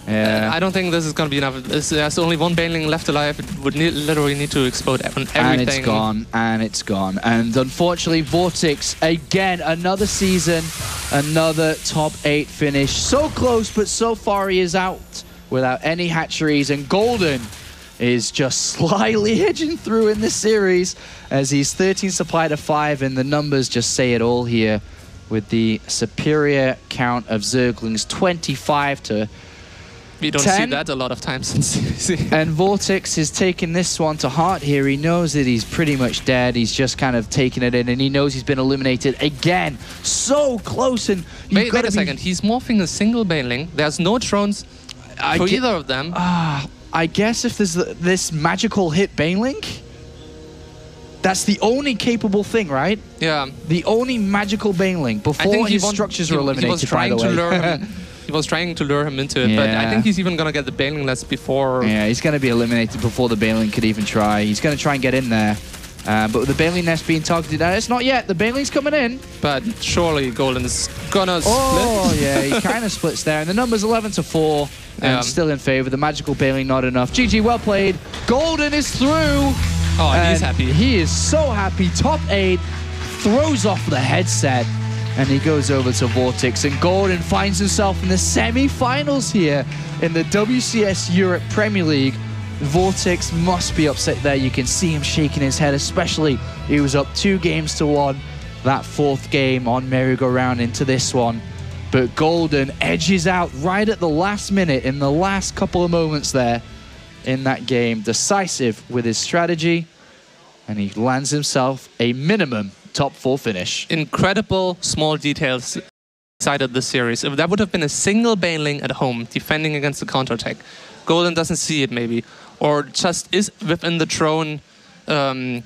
Yeah. I don't think this is going to be enough. There's only 1 Baneling left alive. It would literally need to explode on everything. And it's gone. And it's gone. And unfortunately, Vortex, again, another season, another top 8 finish. So close, but so far he is out without any hatcheries. And Golden is just slyly edging through in this series as he's 13 supply to 5, and the numbers just say it all here with the superior count of Zerglings, 25 to 10. We don't see that a lot of times in CVC. And Vortex is taking this one to heart here. He knows that he's pretty much dead. He's just kind of taking it in, and he knows he's been eliminated again. So close, and wait a second. He's morphing a single Baneling. There's no drones for either of them. I guess if there's this magical hit Baneling, that's the only capable thing, right? Yeah. The only magical Baneling before his structures were eliminated, by the way. He was trying to lure him into it, but I think he's even going to get the Baneling less before... Yeah, he's going to be eliminated before the Baneling could even try. He's going to try and get in there. But with the Baneling nest being targeted, it's not yet. The Baneling's coming in. But surely Golden is going to split. Oh, yeah, he kind of splits there. And the number's 11 to 4. And still in favor. The magical Baneling not enough. GG, well played. Golden is through. Oh, and he's happy. He is so happy. Top 8, throws off the headset, and he goes over to Vortex. And Golden finds himself in the semi-finals here in the WCS Europe Premier League. Vortex must be upset there. You can see him shaking his head, especially he was up 2 games to 1 that 4th game on merry-go-round into this one. But Golden edges out right at the last minute, in the last couple of moments there in that game. Decisive with his strategy, and he lands himself a minimum top 4 finish. Incredible small details inside of this series. If that would have been a single Baneling at home defending against the counterattack, Golden doesn't see it maybe, or just is within the drone, line.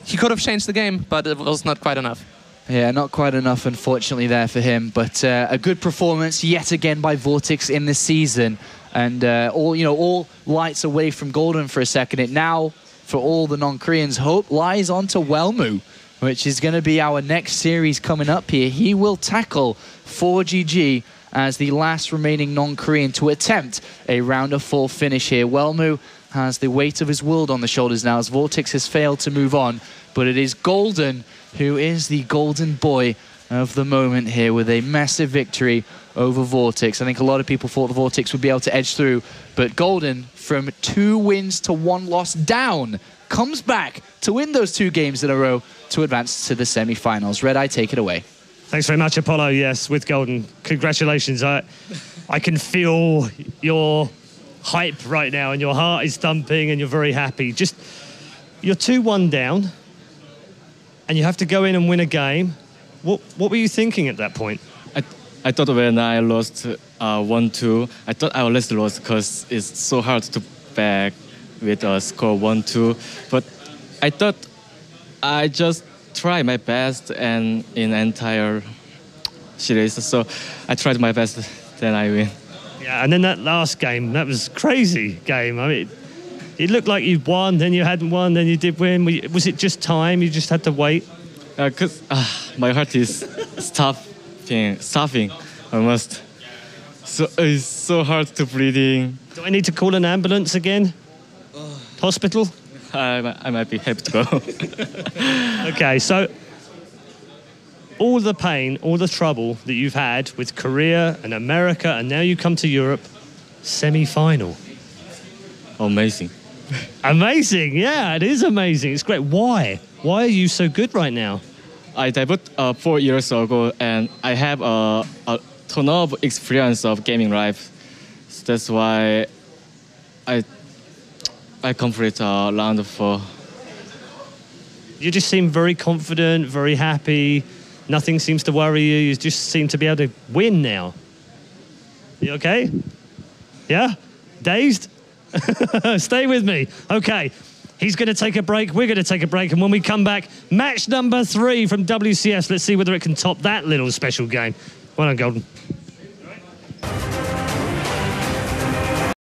He could have changed the game, but it was not quite enough. Yeah, not quite enough, unfortunately, there for him. But a good performance yet again by Vortex in this season, and all lights away from Golden for a second. It now, for all the non-Koreans, hope lies onto Welmu, which is going to be our next series coming up here. He will tackle 4GG as the last remaining non-Korean to attempt a round of 4 finish here. Welmu has the weight of his world on the shoulders now as Vortex has failed to move on, but it is Golden who is the golden boy of the moment here with a massive victory over Vortex. I think a lot of people thought the Vortex would be able to edge through, but Golden, from 2 wins to 1 loss down, comes back to win those 2 games in a row to advance to the semi-finals. Red Eye, take it away. Thanks very much, Apollo. Yes, with Golden. Congratulations. I can feel your hype right now, and your heart is thumping, and you're very happy. Just, you're 2-1 down, and you have to go in and win a game. What were you thinking at that point? I thought when I lost 1-2, I thought I always lost because it's so hard to back with a score 1-2. But I thought I just try my best and in entire series. So I tried my best, then I win. Yeah, and then that last game, that was a crazy game. I mean, it looked like you'd won, then you hadn't won, then you did win. Was it just time? You just had to wait? Because my heart is stopping almost. So it's so hard to breathing. Do I need to call an ambulance again? Hospital? I might be happy to go. Okay, so all the pain, all the trouble that you've had with Korea and America, and now you come to Europe, semi-final. Amazing. Amazing, yeah, it is amazing. It's great. Why? Why are you so good right now? I debuted 4 years ago, and I have a ton of experience of gaming life. So that's why I complete round 4. You just seem very confident, very happy. Nothing seems to worry you. You just seem to be able to win now. You okay? Yeah? Dazed? Stay with me. Okay. He's going to take a break. We're going to take a break. And when we come back, match number 3 from WCS. Let's see whether it can top that little special game. Well done, Golden.